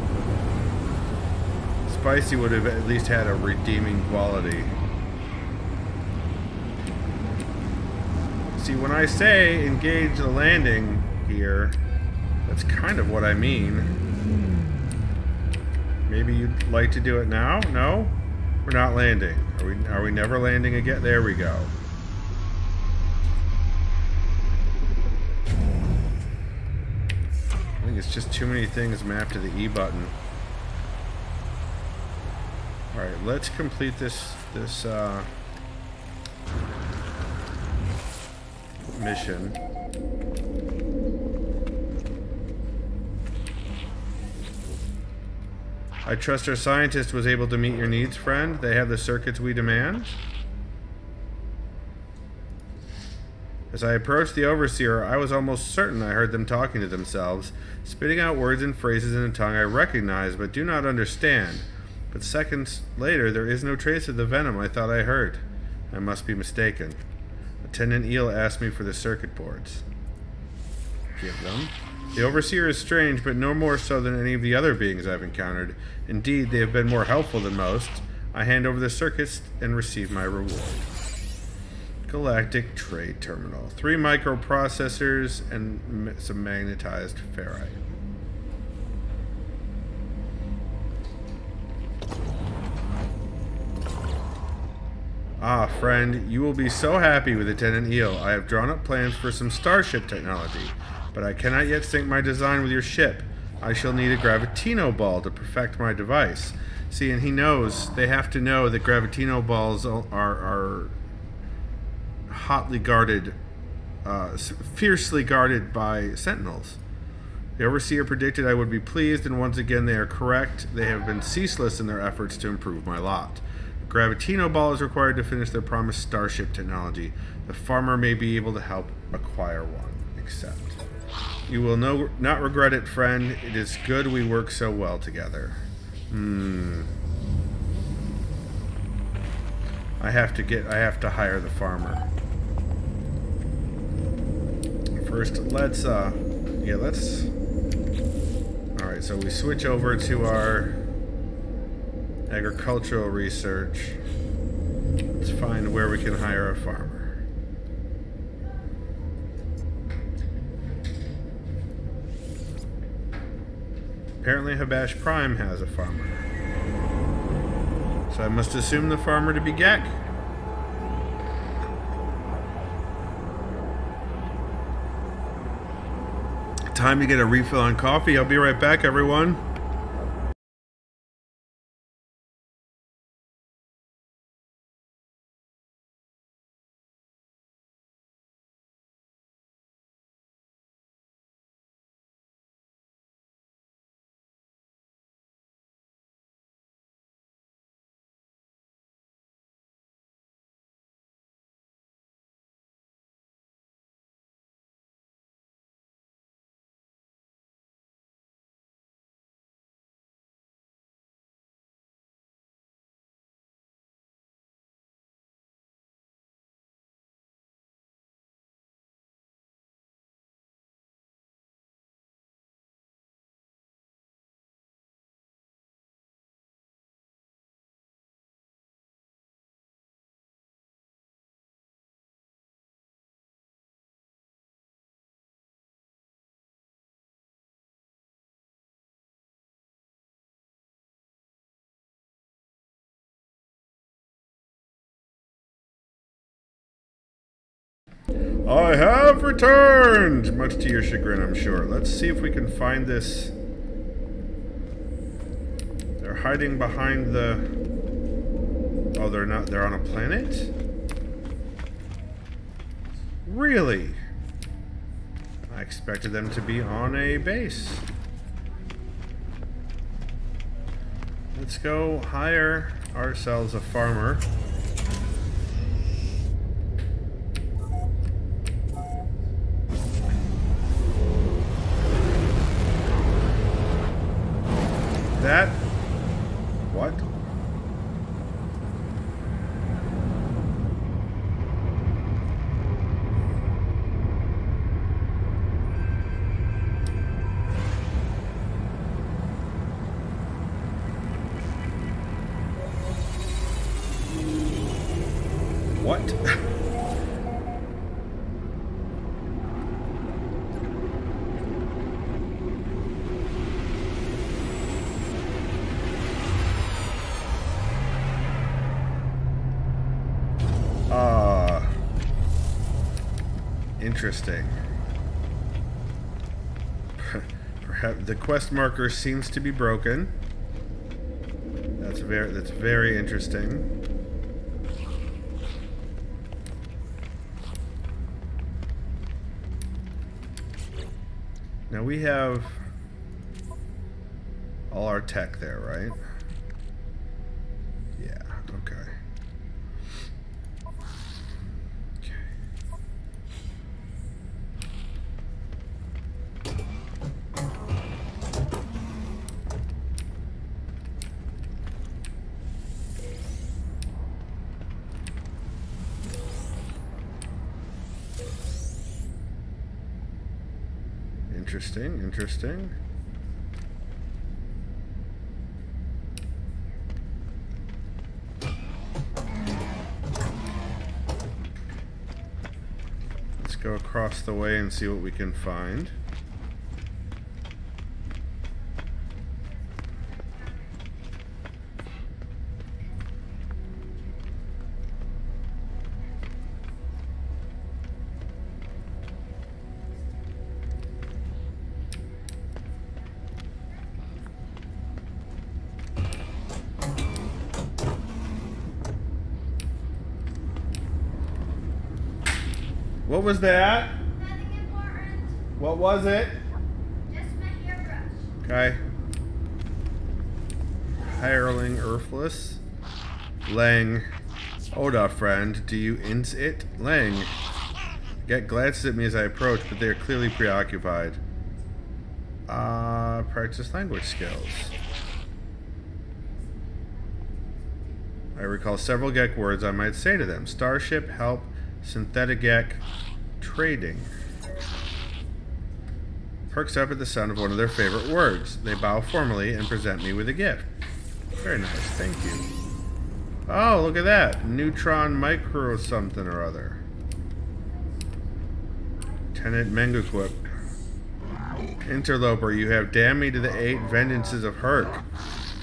S1: Spicy would have at least had a redeeming quality. See, when I say engage the landing here, that's kind of what I mean. Maybe you'd like to do it now? No? We're not landing. Are we never landing again? There we go. I think it's just too many things mapped to the E button. Alright, let's complete this mission. I trust our scientist was able to meet your needs, friend. They have the circuits we demand. As I approached the overseer, I was almost certain I heard them talking to themselves, spitting out words and phrases in a tongue I recognize but do not understand. But seconds later, there is no trace of the venom I thought I heard. I must be mistaken. Attendant Eel asked me for the circuit boards. Give them. The Overseer is strange, but no more so than any of the other beings I've encountered. Indeed, they have been more helpful than most. I hand over the circuits and receive my reward. Galactic Trade Terminal. 3 microprocessors and some magnetized ferrite. Ah, friend, you will be so happy with Attendant Eel. I have drawn up plans for some starship technology, but I cannot yet sync my design with your ship. I shall need a Gravitino ball to perfect my device. See, and he knows, they have to know that Gravitino balls are hotly guarded, fiercely guarded by sentinels. The Overseer predicted I would be pleased, and once again they are correct. They have been ceaseless in their efforts to improve my lot. The gravitino ball is required to finish their promised starship technology. The farmer may be able to help acquire one. Accept. You will not regret it, friend. It is good we work so well together. I have to hire the farmer. First, let's alright, so we switch over to our agricultural research. Let's find where we can hire a farmer. Apparently Habash Prime has a farmer. So I must assume the farmer to be Gek. Time to get a refill on coffee. I'll be right back, everyone. I have returned! Much to your chagrin, I'm sure. Let's see if we can find this. They're hiding behind the... Oh, they're not. They're on a planet? Really? I expected them to be on a base. Let's go hire ourselves a farmer. That? What? What? Interesting. Perhaps the quest marker seems to be broken. That's very interesting. Now we have all our tech there, right? Yeah, okay. Interesting, interesting. Let's go across the way and see what we can find. What was that?
S2: Nothing important.
S1: What was it?
S2: Just my hairbrush.
S1: Okay. Hireling Earthless. Lang. Oda, friend. Do you ins it? Lang. Get glances at me as I approach, but they are clearly preoccupied. Practice language skills. I recall several Gek words I might say to them. Starship, help, synthetic Gek, trading. Perks up at the sound of one of their favorite words. They bow formally and present me with a gift. Very nice, thank you. Oh, look at that. Neutron micro something or other. Lieutenant Menguquip. Interloper, you have damned me to the 8 vengeances of Herc.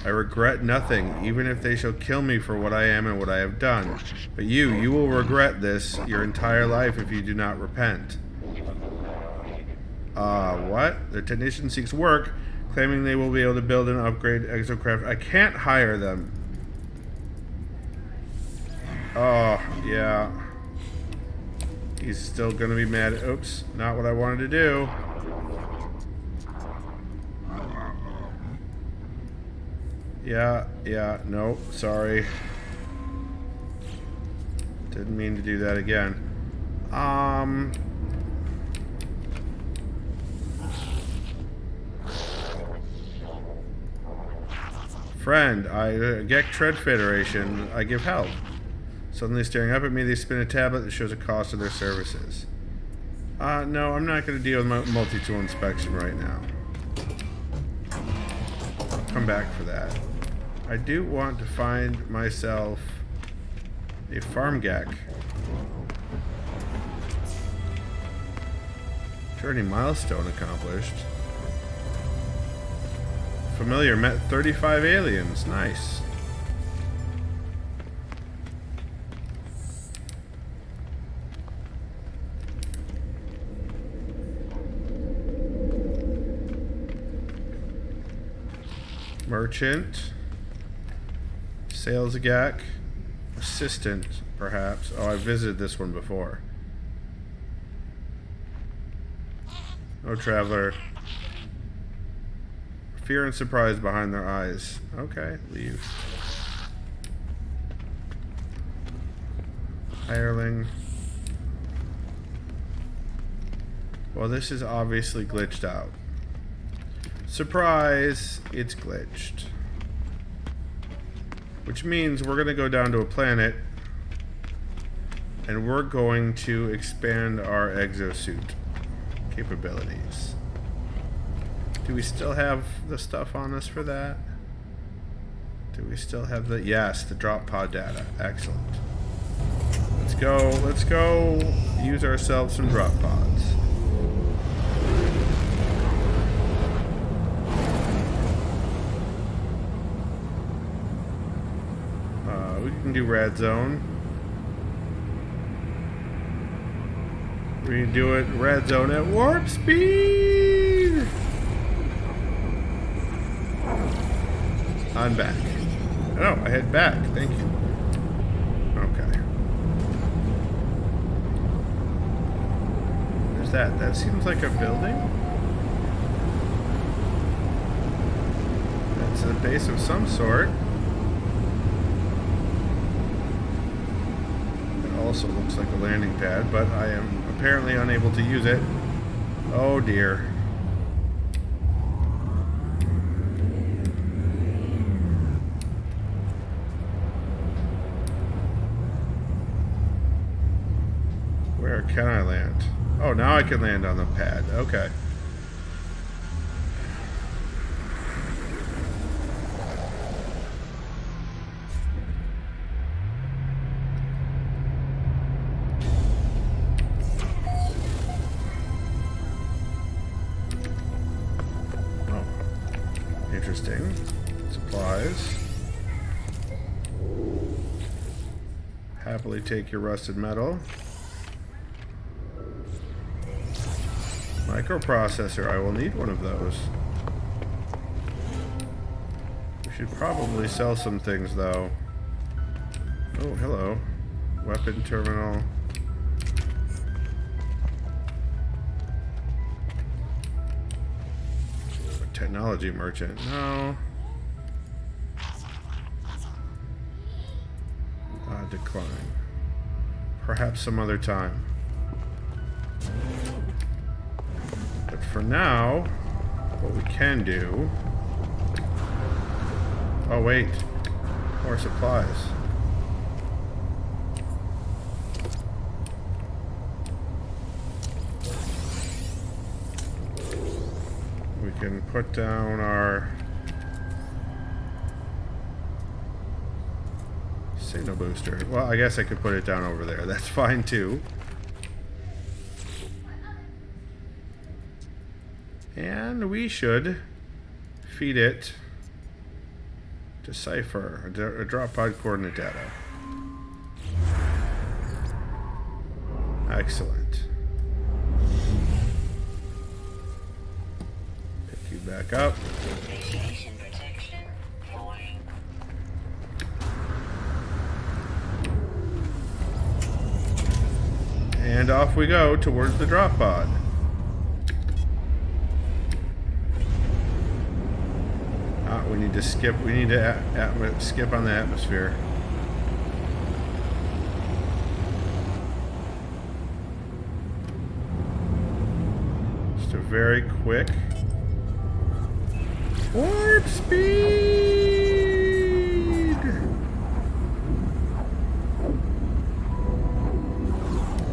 S1: I regret nothing, even if they shall kill me for what I am and what I have done. But you will regret this your entire life if you do not repent. What? The technician seeks work, claiming they will be able to build and upgrade exocraft. I can't hire them. Oh, yeah. He's still gonna be mad. Oops, not what I wanted to do. Yeah, no, sorry. Didn't mean to do that again. Friend, Gek Tread Federation, I give help. Suddenly staring up at me, they spin a tablet that shows a cost of their services. No, I'm not going to deal with multi-tool inspection right now. I'll come back for that. I do want to find myself a farm Gek. Journey milestone accomplished. Familiar, met 35 aliens. Nice. Merchant. Sales Gek. Assistant, perhaps. Oh, I visited this one before. No traveler. Fear and surprise behind their eyes. Okay, leave. Hireling. Well, this is obviously glitched out. Surprise! It's glitched. Which means we're going to go down to a planet and we're going to expand our exosuit capabilities. Do we still have the stuff on us for that? Do we still have the... Yes, the drop pod data. Excellent. Let's go use ourselves some drop pods. We can do red zone. We can do it red zone at warp speed. I'm back. Oh, I head back. Thank you. Okay. There's that. That seems like a building. That's a base of some sort. Also looks like a landing pad, but I am apparently unable to use it. Oh dear. Where can I land? Oh, now I can land on the pad. Okay. Interesting. Supplies. Happily take your rusted metal. Microprocessor. I will need one of those. We should probably sell some things, though. Oh, hello. Weapon terminal. Technology merchant. No. Decline. Perhaps some other time. But for now, what we can do... Oh wait, more supplies. We can put down our signal booster. Well, I guess I could put it down over there. That's fine too. And we should feed it decipher a drop pod coordinate data. Excellent. Pick you back up.
S3: Radiation protection falling.
S1: And off we go towards the drop pod. We need to skip. We need to skip on the atmosphere. Just a very quick warp speed.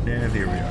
S1: And here we are.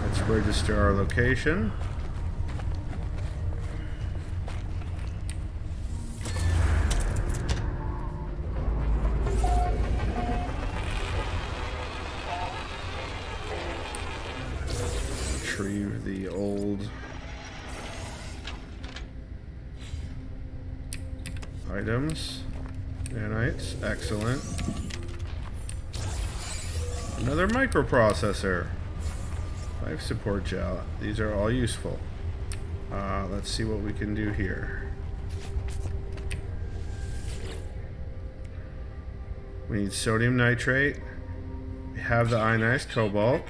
S1: Let's register our location. Retrieve the old items. Nanites, excellent. Another microprocessor. Life support gel. These are all useful. Let's see what we can do here. We need sodium nitrate. We have the ionized cobalt.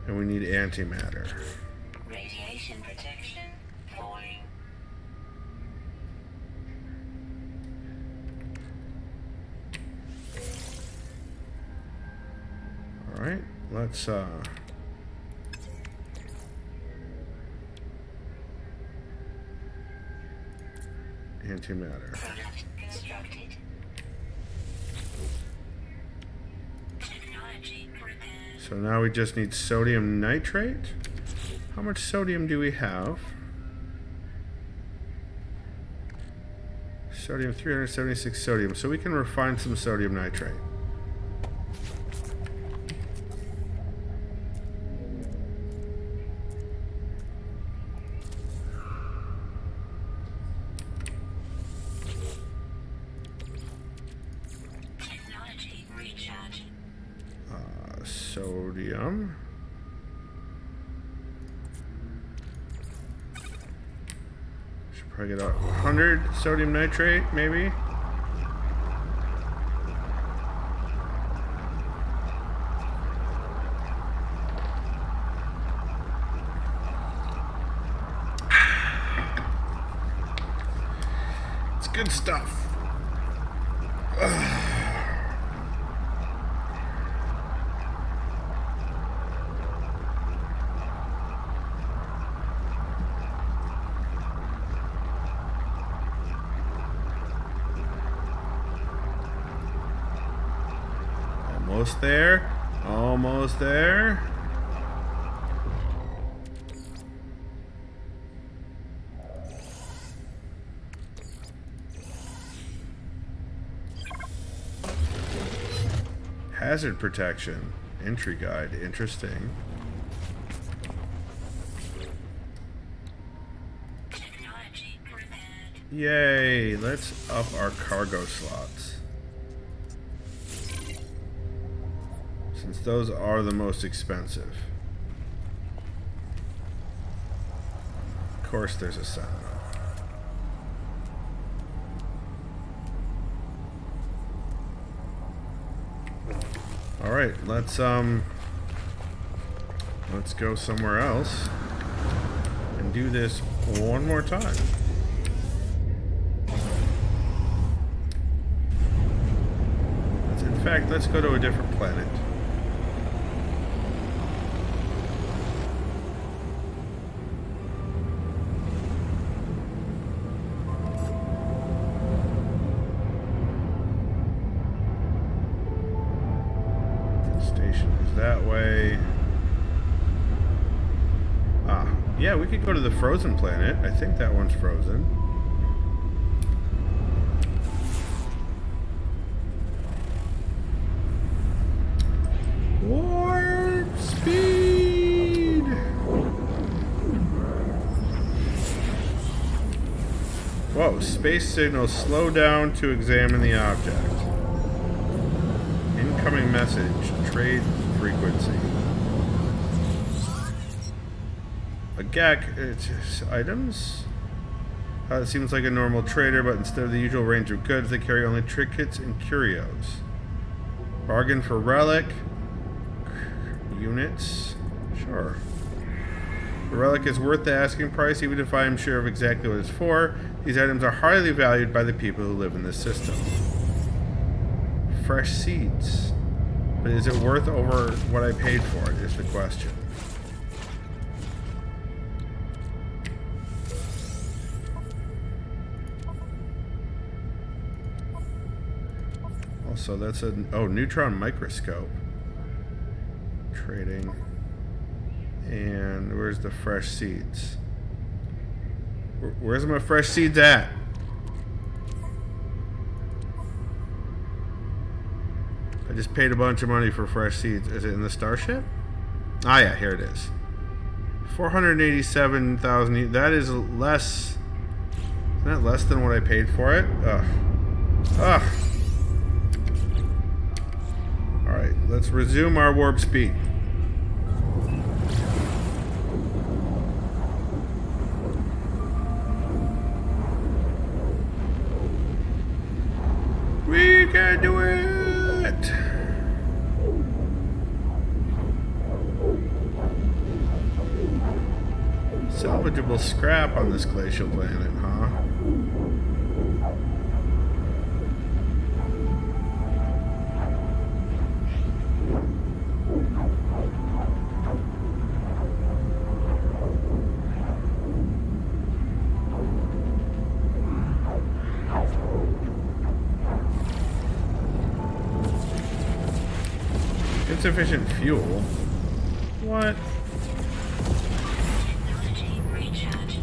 S1: And we need antimatter.
S3: Radiation protection falling.
S1: Alright, let's antimatter.
S3: Product constructed. Technology prepared.
S1: So now we just need sodium nitrate. How much sodium do we have? Sodium, 376 sodium. So we can refine some sodium nitrate.
S3: Technology recharge.
S1: Sodium. Should probably get 100 sodium nitrate, maybe. It's good stuff. Almost there. Almost there. Hazard protection. Entry guide. Interesting. Yay, let's up our cargo slots. Since those are the most expensive. Of course there's a sign. Alright, let's go somewhere else and do this one more time. In fact, let's go to a different planet. Station is that way. Ah, yeah, we could go to the frozen planet. I think that one's frozen. Warp speed! Whoa, space signals slow down to examine the object. Incoming message, trade frequency. A GAC, it's items? It seems like a normal trader, but instead of the usual range of goods, they carry only trinkets and curios. Bargain for relic. Units? Sure. The relic is worth the asking price, even if I am sure of exactly what it's for. These items are highly valued by the people who live in this system. Fresh seeds. But is it worth over what I paid for it, is the question. Also, that's a... oh, neutron microscope. Trading. And where's the fresh seeds? Where's my fresh seeds at? I just paid a bunch of money for fresh seeds. Is it in the starship? Ah, yeah, here it is. 487,000. That is less. Isn't that less than what I paid for it? Ugh. Ugh. Alright, let's resume our warp speed. We can do it! Salvageable scrap on this glacial planet, huh? Insufficient fuel? What?
S3: Technology recharge.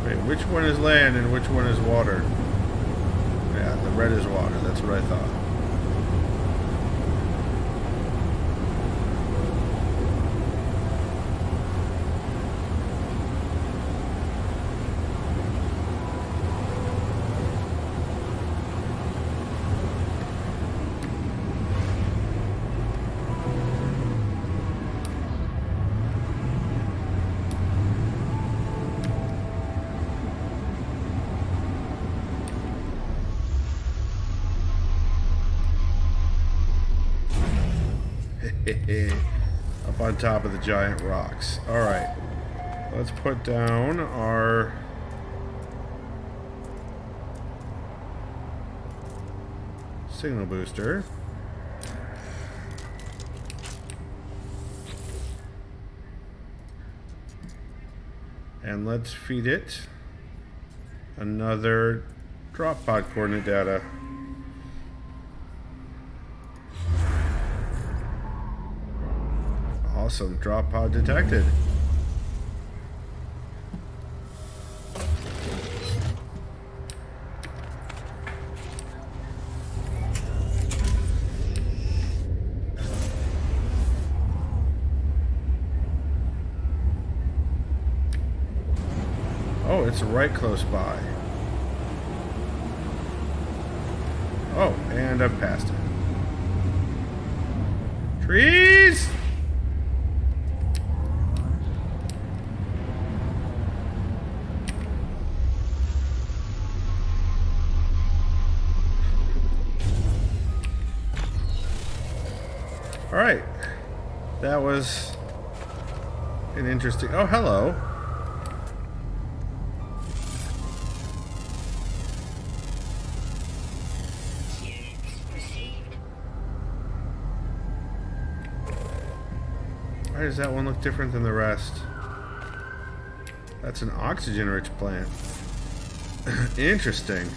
S1: Wait, which one is land and which one is water? Yeah, the red is water. That's what I thought. Up on top of the giant rocks. Alright. Let's put down our... signal booster. And let's feed it another drop pod coordinate data. Awesome, drop pod detected. Oh, it's right close by. Oh, and I've passed it. Trees! Alright. That was an interesting... Oh, hello. Why does that one look different than the rest? That's an oxygen-rich plant. Interesting.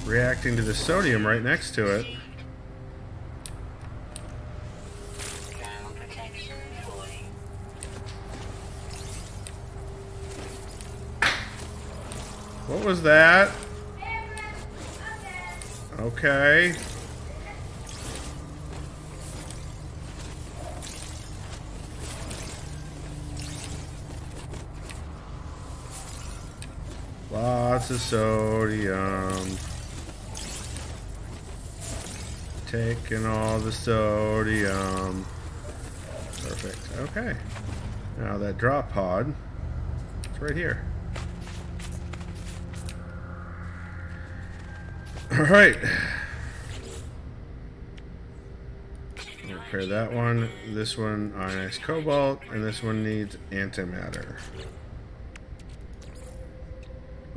S1: Reacting to the sodium right next to it. What was that? Okay. Lots of sodium. Taking all the sodium. Perfect. Okay. Now that drop pod, it's right here. Alright. Repair that one. This one ionized cobalt, and this one needs antimatter.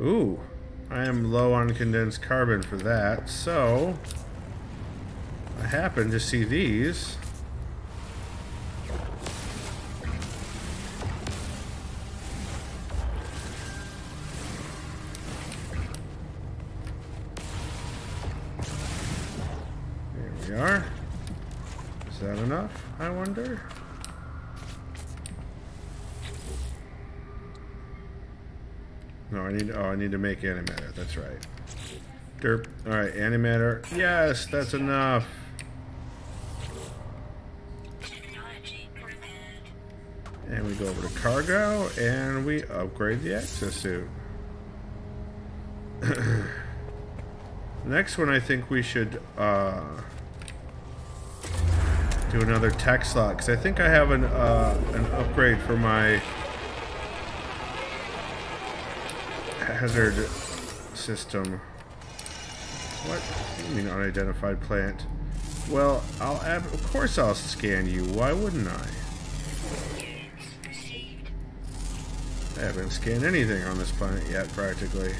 S1: Ooh, I am low on condensed carbon for that, so I happen to see these. There we are. Is that enough, I wonder? No, I need to make antimatter. That's right. Derp. All right, antimatter. Yes, that's enough. And we go over to cargo, and we upgrade the access suit. Next one, I think we should do another tech slot, because I think I have an upgrade for my hazard system. What do you mean unidentified plant? Well, of course I'll scan you. Why wouldn't I? I haven't scanned anything on this planet yet, practically.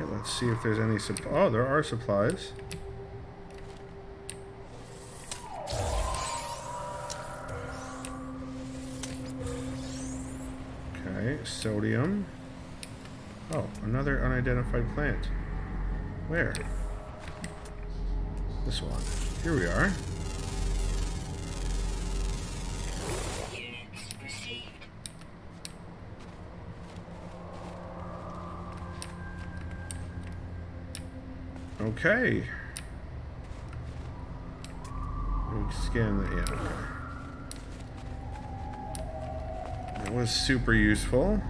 S1: Let's see if there's any oh, there are supplies. Okay, sodium. Oh, another unidentified plant. Where? This one. Here we are. Okay. We scan the, yeah, okay. That was super useful.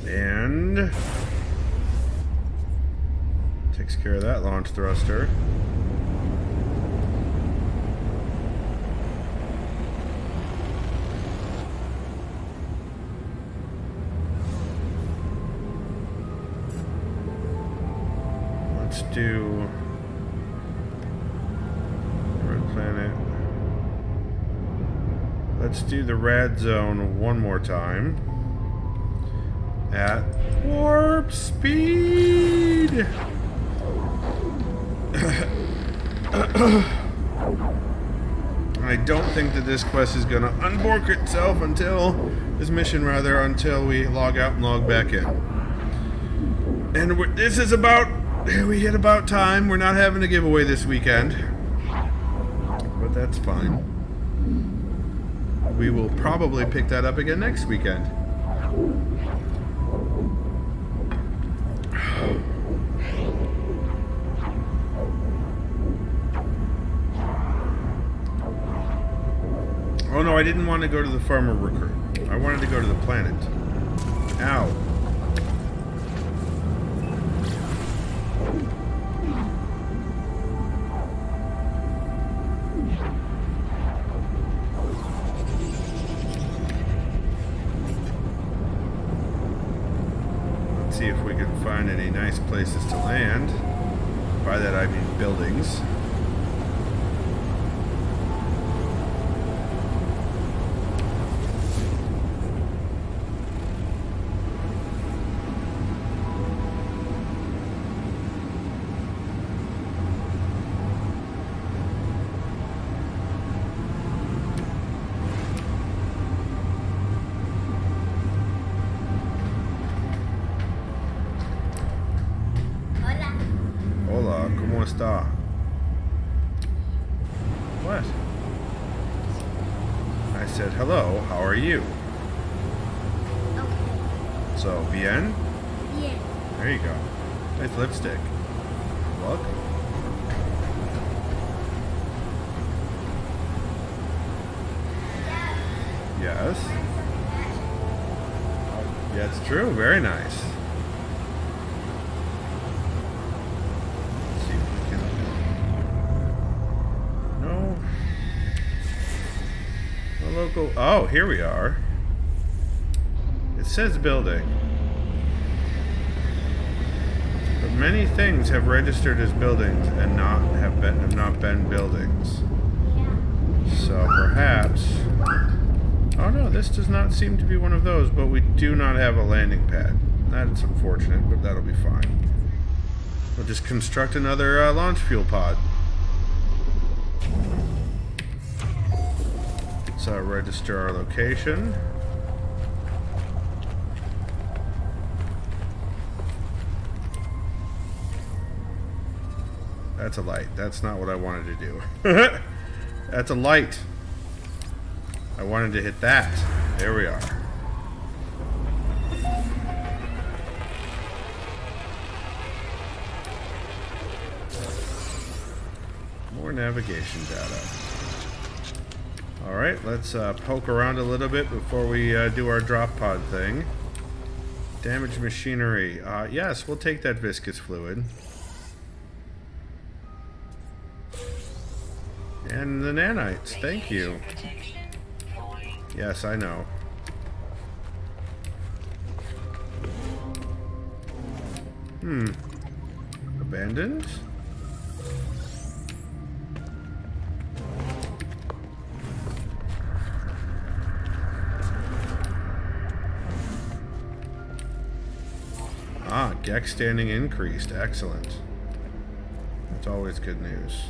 S1: And takes care of that launch thruster. Let's do red planet. Let's do the red zone one more time at warp speed. I don't think that this quest is going to unbork itself until we log out and log back in. And this is we hit about time. We're not having a giveaway this weekend, but that's fine. We will probably pick that up again next weekend. Oh no, I didn't want to go to the farmer recruit. I wanted to go to the planet. Ow. Let's see if we can find any nice places to land. By that I mean buildings. Hola, ¿cómo está? What? I said, hello, how are you?
S4: Okay.
S1: So, bien?
S4: Yeah.
S1: There you go. Nice lipstick. Look. Yes? Yeah, it's true. Very nice. Let's see if we can... No. A local... Oh, here we are. It says building. But many things have registered as buildings and have not been buildings. So perhaps... Oh no, this does not seem to be one of those, but we do not have a landing pad. That's unfortunate, but that'll be fine. We'll just construct another launch fuel pod. Let's register our location. That's a light. That's not what I wanted to do. That's a light. I wanted to hit that. There we are. More navigation data. Alright, let's poke around a little bit before we do our drop pod thing. Damaged machinery. Yes, we'll take that viscous fluid. And the nanites, thank you. Yes, I know. Abandoned? Ah, Gek standing increased. Excellent. That's always good news.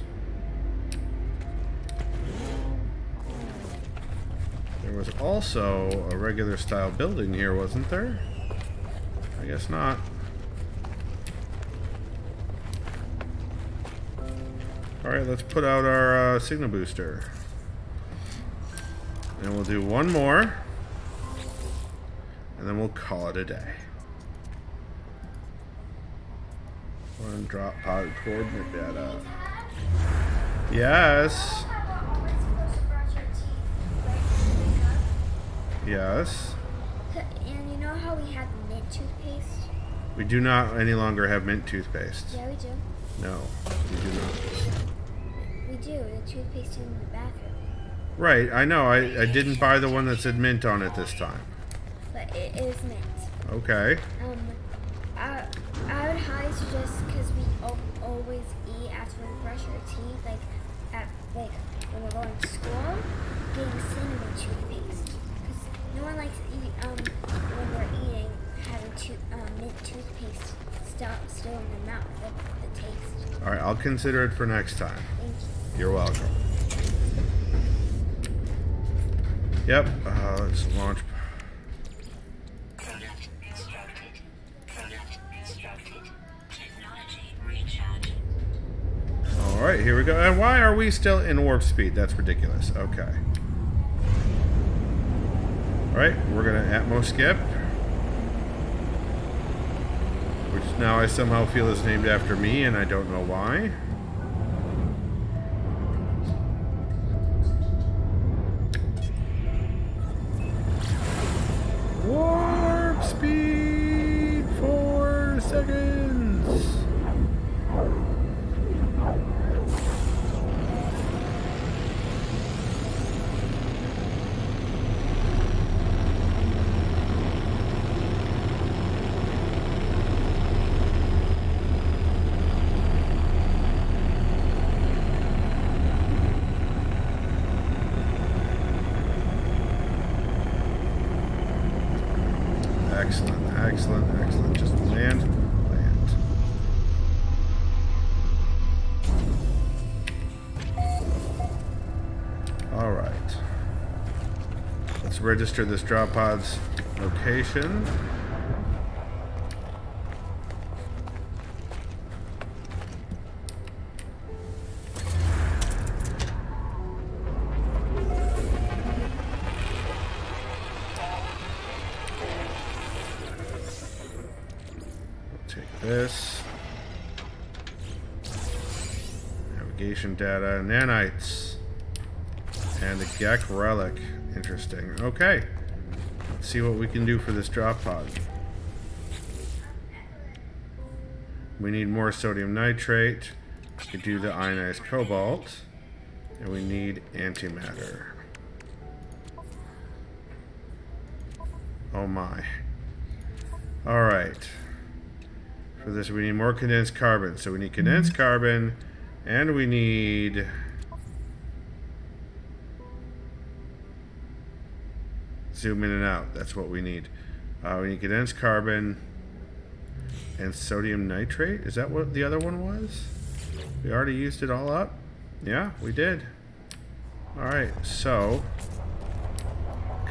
S1: There was also a regular style building here, wasn't there? I guess not. Alright, let's put out our signal booster. And we'll do one more. And then we'll call it a day. One drop pod coordinate data. Yes. Yes.
S4: And you know how we have mint toothpaste?
S1: We do not any longer have mint toothpaste.
S4: Yeah, we do.
S1: No, we do not.
S4: We do. The toothpaste in the bathroom.
S1: Right, I know. I didn't buy the one that said mint on it this time.
S4: But it is mint.
S1: Okay.
S4: I would highly suggest, because we always eat after we brush our teeth, when we're going to school, getting cinnamon toothpaste. Because no one likes to eat when they're eating, having mint toothpaste still in their mouth, the taste.
S1: All right, I'll consider it for next time.
S4: Thank you.
S1: You're welcome. Yep. Let's launch.
S3: Product constructed. Product constructed. Technology recharge.
S1: Alright, here we go. And why are we still in warp speed? That's ridiculous. Okay. Alright, we're gonna Atmo skip. Which now I somehow feel is named after me, and I don't know why. Warp speed 4 seconds. Excellent, excellent, excellent. Just land, land. All right. Let's register this drop pod's location. This navigation data, nanites, and the Gek relic. Interesting. Okay, let's see what we can do for this drop pod. We need more sodium nitrate to do the ionized cobalt, and we need antimatter. Oh my. All right. For this, we need more condensed carbon. So we need condensed carbon, and we need zoom in and out. That's what we need. We need condensed carbon and sodium nitrate. Is that what the other one was? We already used it all up? Yeah, we did. All right, so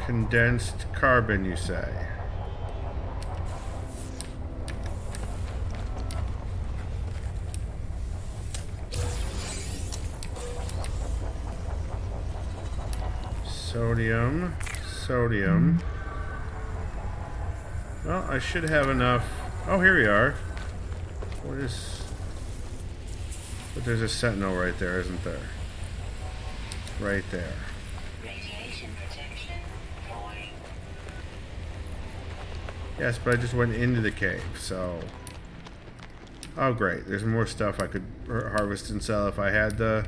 S1: condensed carbon, you say? Sodium, sodium. Well, I should have enough. Oh, here we are. What is... But there's a sentinel right there, isn't there? Right there.
S3: Radiation protection falling.
S1: Yes, but I just went into the cave, so... Oh, great. There's more stuff I could harvest and sell if I had the...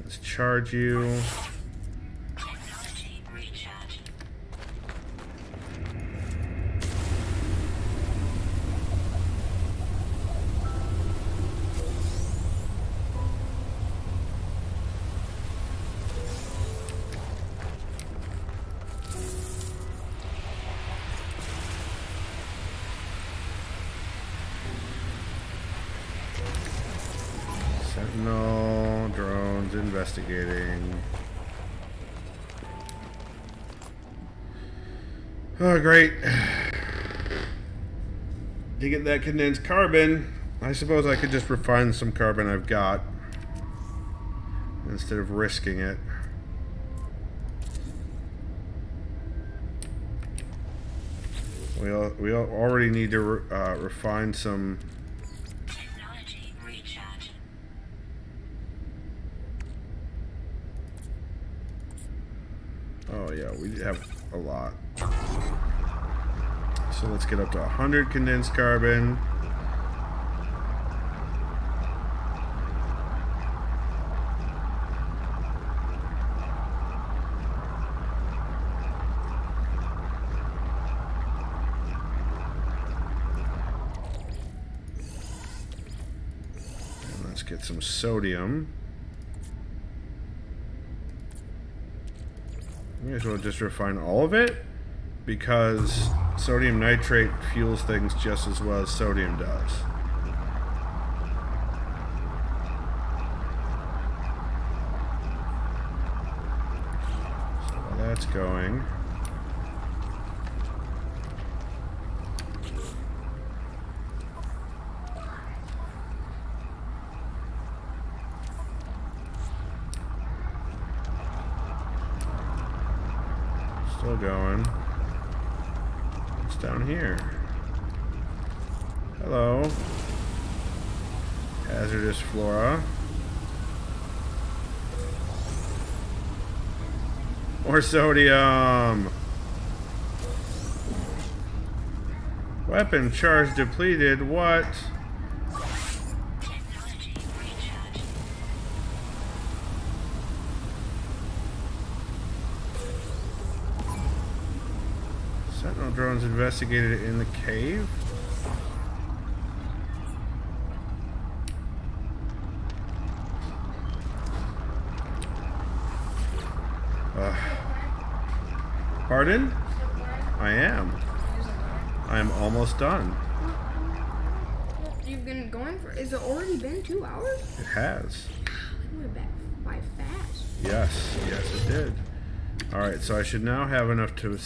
S1: Let's charge you.
S3: Technology recharge.
S1: Sentinel, drones, investigating. Oh, great. To get that condensed carbon, I suppose I could just refine some carbon I've got instead of risking it. We already need to refine some.
S3: Technology recharge.
S1: Oh yeah, we have a lot. So let's get up to 100 condensed carbon. And let's get some sodium. May as well just refine all of it, because sodium nitrate fuels things just as well as sodium does. that's going. Still going. It's down here. Hello. Hazardous flora. More sodium. Weapon charge depleted. What?
S3: Technology recharge.
S1: Sentinel drones investigated it in the cave. Pardon? I am. I am almost done.
S2: You've been going for... Is it already been 2 hours?
S1: It has.
S2: It went by fast.
S1: Yes, yes it did. Alright, so I should now have enough to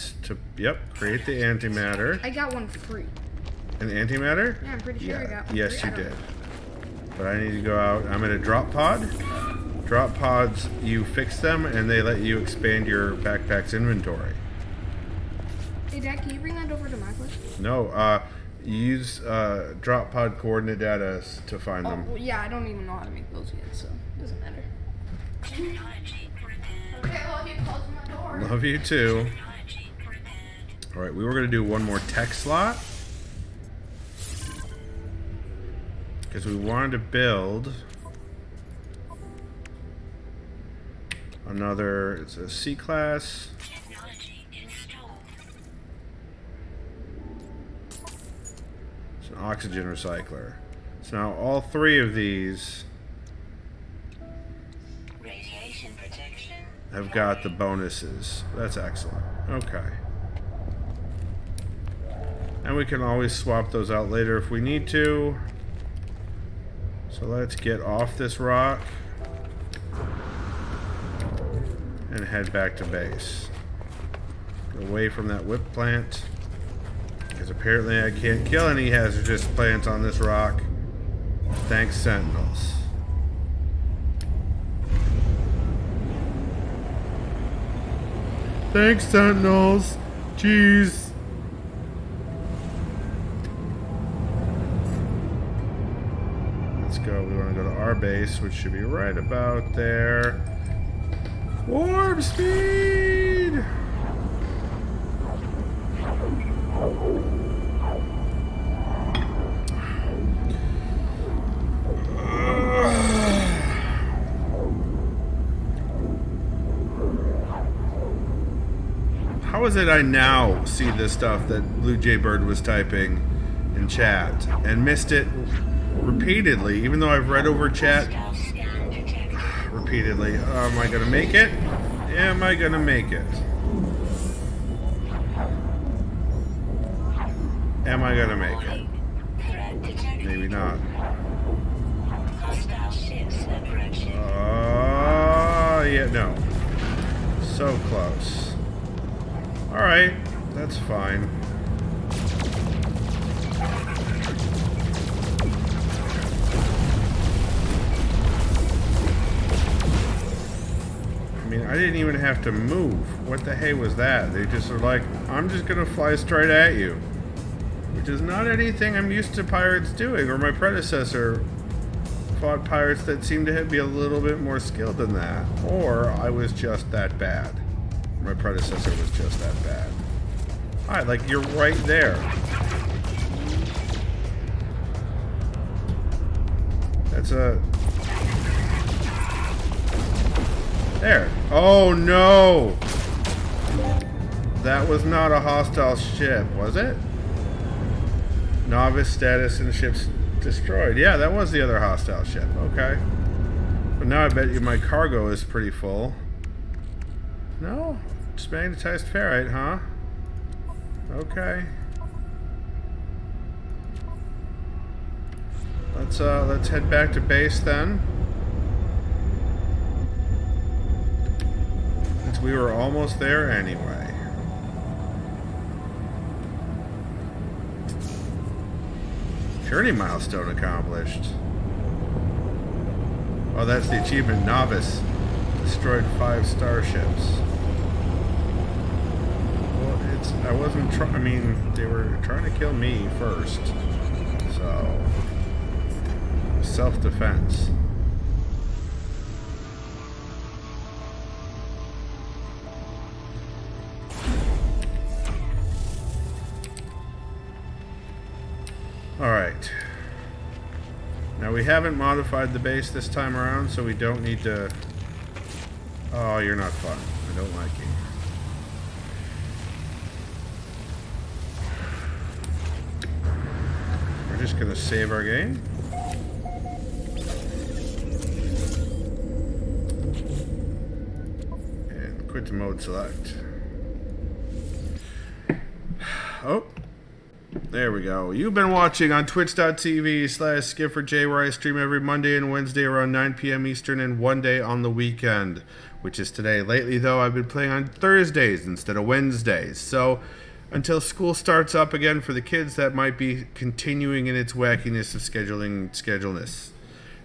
S1: create the antimatter.
S2: I got one free.
S1: An antimatter?
S2: Yeah, I'm pretty sure I got one
S1: Yes,
S2: free.
S1: you
S2: I don't
S1: did.
S2: know.
S1: But I need to go out. I'm at a drop pod. Drop pods, you fix them and they let you expand your backpack's inventory.
S2: Hey, Dad, can you bring that over to my place?
S1: No, you use drop pod coordinate data to find them.
S2: Well, yeah, I don't even know how to make those yet, so it doesn't matter.
S3: Technology prepared.
S2: Okay, well, if you close my door.
S1: Love you too.
S3: Technology prepared.
S1: Alright, we were going to do one more tech slot. Because we wanted to build another, it's a C-class.
S3: Technology installed.
S1: It's an oxygen recycler. So now all three of these
S3: Radiation protection.
S1: have got the bonuses. That's excellent. Okay. And we can always swap those out later if we need to. So let's get off this rock and head back to base. Get away from that whip plant. Because apparently I can't kill any hazardous plants on this rock. Thanks, Sentinels. Thanks, Sentinels. Jeez. Let's go. We want to go to our base, which should be right about there. Warp speed! How is it I now see the stuff that Blue Jay Bird was typing in chat and missed it repeatedly, even though I've read over chat
S3: Hostile scan detected.
S1: repeatedly? Am I gonna make it? Am I gonna make it? Am I gonna make it?
S3: Threat detected.
S1: Maybe not.
S3: Hostile ships approaching.
S1: Yeah, no. So close. Alright, that's fine. I mean, I didn't even have to move. What the hey was that? They just are like, I'm just gonna fly straight at you. Which is not anything I'm used to pirates doing, or my predecessor fought pirates that seemed to be a little bit more skilled than that. Or I was just that bad. My predecessor was just that bad. Alright, like, you're right there. That's a... There. Oh, no! That was not a hostile ship, was it? Novice status and ships destroyed. Yeah, that was the other hostile ship. Okay. But now I bet you my cargo is pretty full. No? Just magnetized ferrite, huh? Okay. Let's head back to base then. It's we were almost there anyway. Journey milestone accomplished. Oh, that's the achievement. Novice. Destroyed 5 starships. Well, I wasn't trying. I mean, they were trying to kill me first. So, self-defense. Alright. Now we haven't modified the base this time around, so we don't need to... Oh, you're not fun. I don't like you. We're just gonna save our game. And quit to mode select. Oh. There we go. You've been watching on twitch.tv/SkipperJ, where I stream every Monday and Wednesday around 9 p.m. Eastern and one day on the weekend, which is today. Lately, though, I've been playing on Thursdays instead of Wednesdays. So, until school starts up again for the kids, that might be continuing in its wackiness of scheduleness.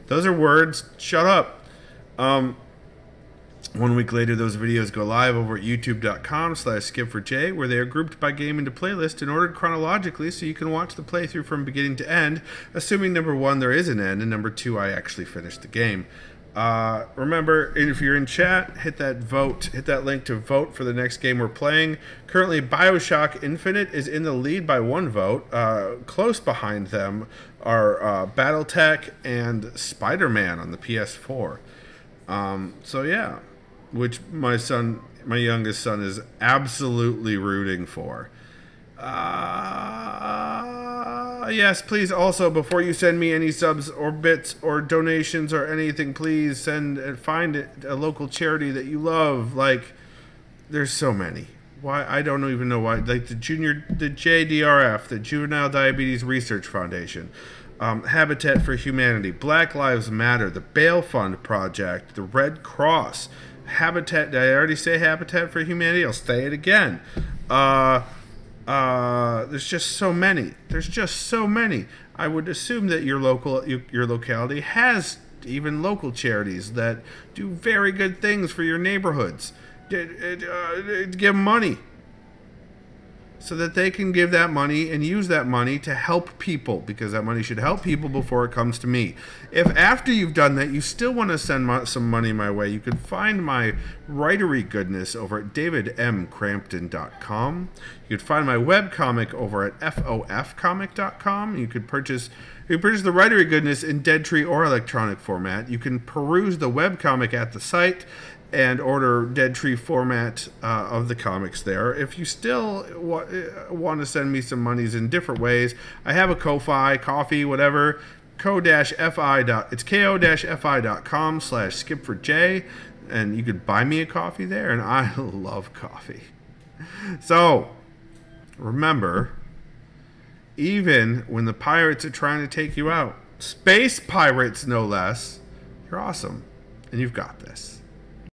S1: Those are words. Shut up. 1 week later, those videos go live over at youtube.com/SkipperJ, where they are grouped by game into playlists and ordered chronologically, so you can watch the playthrough from beginning to end, assuming number 1, there is an end, and number 2, I actually finished the game. Remember, if you're in chat, hit that link to vote for the next game we're playing. Currently, BioShock Infinite is in the lead by 1 vote. Close behind them are BattleTech and Spider-Man on the PS4. So yeah. Which my youngest son is absolutely rooting for. Yes, please also, before you send me any subs or bits or donations or anything, please find a local charity that you love. Like, there's so many. Why? I don't even know why. Like the JDRF, the Juvenile Diabetes Research Foundation, Habitat for Humanity, Black Lives Matter, the Bail Fund Project, the Red Cross, Habitat. Did I already say Habitat for Humanity? I'll say it again. There's just so many. There's just so many. I would assume that your locality has even local charities that do very good things for your neighborhoods. Give them money so that they can give that money and use that money to help people, because that money should help people before it comes to me. If after you've done that you still want to send some money my way, you can find my Writery goodness over at davidmcrampton.com. You can find my webcomic over at fofcomic.com. You could purchase the Writery goodness in dead tree or electronic format. You can peruse the webcomic at the site and order dead tree format of the comics there. If you still want to send me some monies in different ways, I have a Ko-Fi, Coffee, whatever, it's ko-fi.com/skipforj, and you could buy me a coffee there, and I love coffee. So, remember, even when the pirates are trying to take you out, space pirates no less, you're awesome, and you've got this.